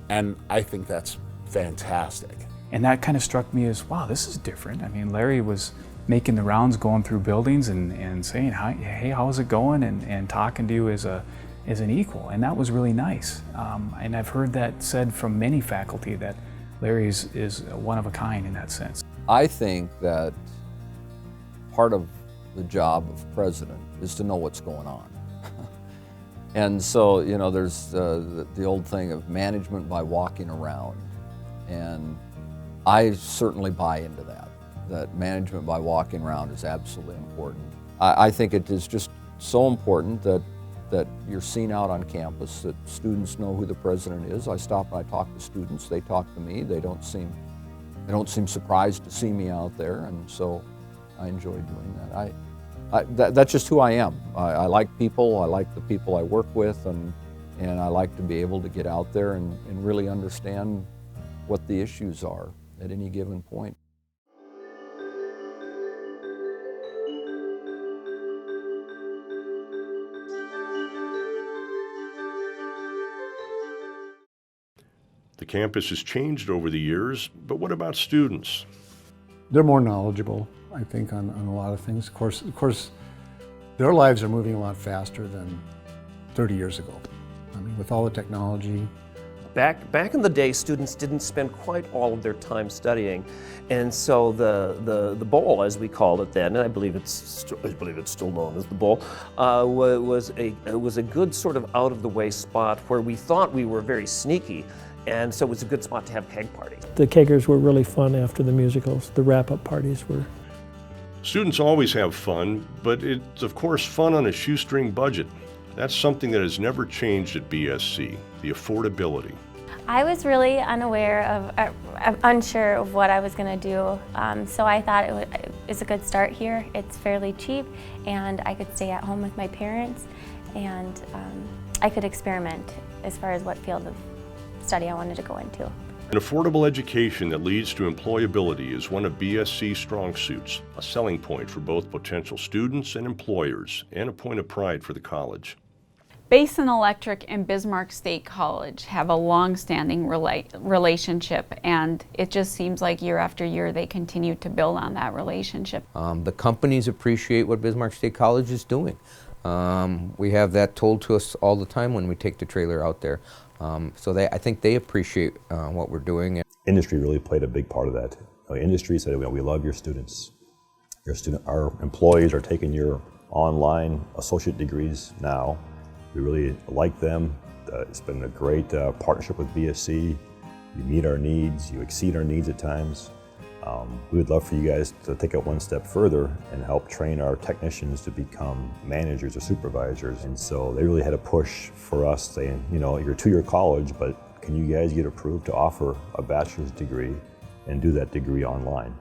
and I think that's fantastic. And that kind of struck me as, wow, this is different. I mean, Larry was making the rounds, going through buildings and saying, hey, how's it going? And talking to you as an equal, and that was really nice. And I've heard that said from many faculty that Larry is one of a kind in that sense. I think that part of the job of president is to know what's going on. And so, there's the old thing of management by walking around. And I certainly buy into that management by walking around is absolutely important. I think it is just so important that you're seen out on campus, that students know who the president is. I stop and I talk to students, they talk to me, they don't seem surprised to see me out there, and so I enjoy doing that. That's just who I am. I like people, I like the people I work with, and I like to be able to get out there and really understand what the issues are at any given point. The campus has changed over the years, but what about students? They're more knowledgeable, I think, on a lot of things. Of course, their lives are moving a lot faster than 30 years ago. I mean, with all the technology. Back in the day, students didn't spend quite all of their time studying, and so the bowl, as we called it then, and I believe it's still known as the bowl, was a good sort of out of the way spot where we thought we were very sneaky, and so it was a good spot to have keg parties. The keggers were really fun after the musicals. The wrap-up parties were. Students always have fun, but it's of course fun on a shoestring budget. That's something that has never changed at BSC, the affordability. I was really unsure of what I was going to do, so I thought it was a good start here. It's fairly cheap, and I could stay at home with my parents, and I could experiment as far as what field of study I wanted to go into. An affordable education that leads to employability is one of BSC's strong suits, a selling point for both potential students and employers, and a point of pride for the college. Basin Electric and Bismarck State College have a long-standing relationship, and it just seems like year after year they continue to build on that relationship. The companies appreciate what Bismarck State College is doing. We have that told to us all the time when we take the trailer out there. So I think they appreciate what we're doing. Industry really played a big part of that. Industry said, we love your students. Our employees are taking your online associate degrees now. We really like them. It's been a great partnership with BSC. You meet our needs, you exceed our needs at times. We would love for you guys to take it one step further and help train our technicians to become managers or supervisors. And so they really had a push for us saying, you're a two-year college, but can you guys get approved to offer a bachelor's degree and do that degree online?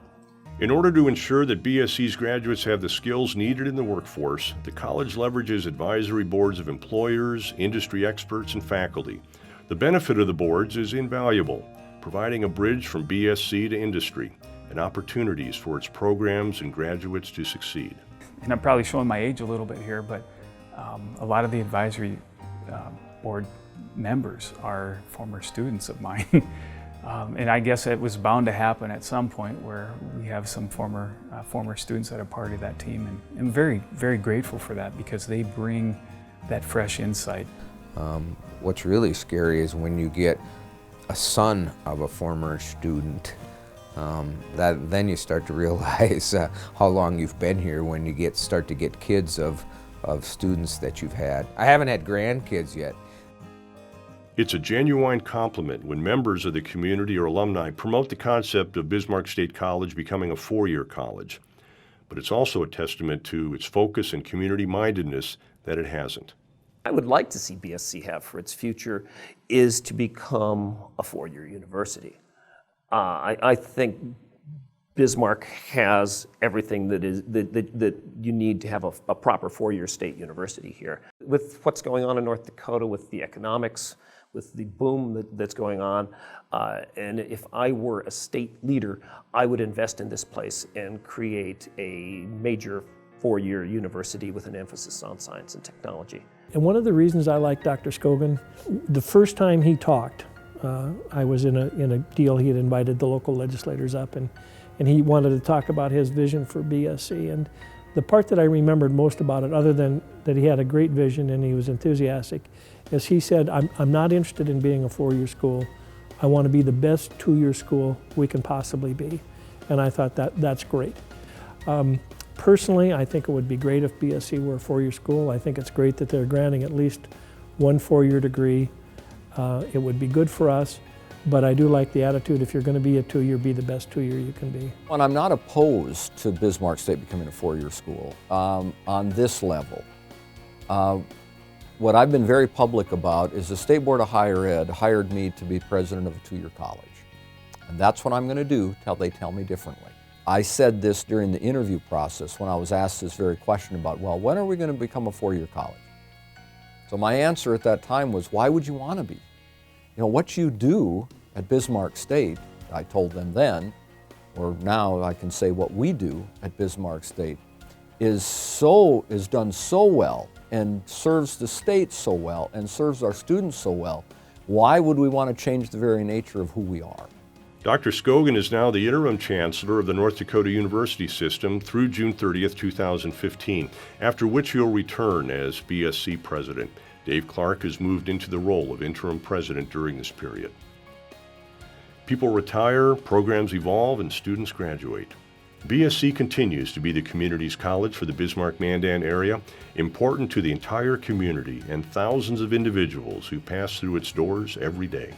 In order to ensure that BSC's graduates have the skills needed in the workforce, the college leverages advisory boards of employers, industry experts, and faculty. The benefit of the boards is invaluable, providing a bridge from BSC to industry and opportunities for its programs and graduates to succeed. And I'm probably showing my age a little bit here, but a lot of the advisory board members are former students of mine. And I guess it was bound to happen at some point where we have some former students that are part of that team, and I'm very, very grateful for that because they bring that fresh insight. What's really scary is when you get a son of a former student, then you start to realize how long you've been here when you start to get kids of students that you've had. I haven't had grandkids yet. It's a genuine compliment when members of the community or alumni promote the concept of Bismarck State College becoming a four-year college. But it's also a testament to its focus and community-mindedness that it hasn't. I would like to see BSC have for its future is to become a four-year university. I think Bismarck has everything that you need to have a proper four-year state university here. With what's going on in North Dakota, with the economics, with the boom that's going on, and if I were a state leader, I would invest in this place and create a major four-year university with an emphasis on science and technology. And one of the reasons I like Dr. Scogan, the first time he talked, I was in a deal. He had invited the local legislators up, and he wanted to talk about his vision for BSC. And the part that I remembered most about it, other than that he had a great vision and he was enthusiastic, is he said, I'm not interested in being a four-year school. I want to be the best two-year school we can possibly be. And I thought that's great. Personally, I think it would be great if BSC were a four-year school. I think it's great that they're granting at least one four-year degree. It would be good for us, but I do like the attitude, if you're going to be a two-year, be the best two-year you can be. And I'm not opposed to Bismarck State becoming a four-year school on this level. What I've been very public about is the State Board of Higher Ed hired me to be president of a two-year college. And that's what I'm going to do till they tell me differently. I said this during the interview process when I was asked this very question about, well, when are we going to become a four-year college? So my answer at that time was, why would you want to be? You know, what you do at Bismarck State, I told them then, or now I can say what we do at Bismarck State, is done so well and serves the state so well and serves our students so well. Why would we want to change the very nature of who we are? Dr. Scogan is now the interim chancellor of the North Dakota University System through June 30th, 2015, after which he'll return as BSC president. Dave Clark has moved into the role of interim president during this period. People retire, programs evolve, and students graduate. BSC continues to be the community's college for the Bismarck-Mandan area, important to the entire community and thousands of individuals who pass through its doors every day.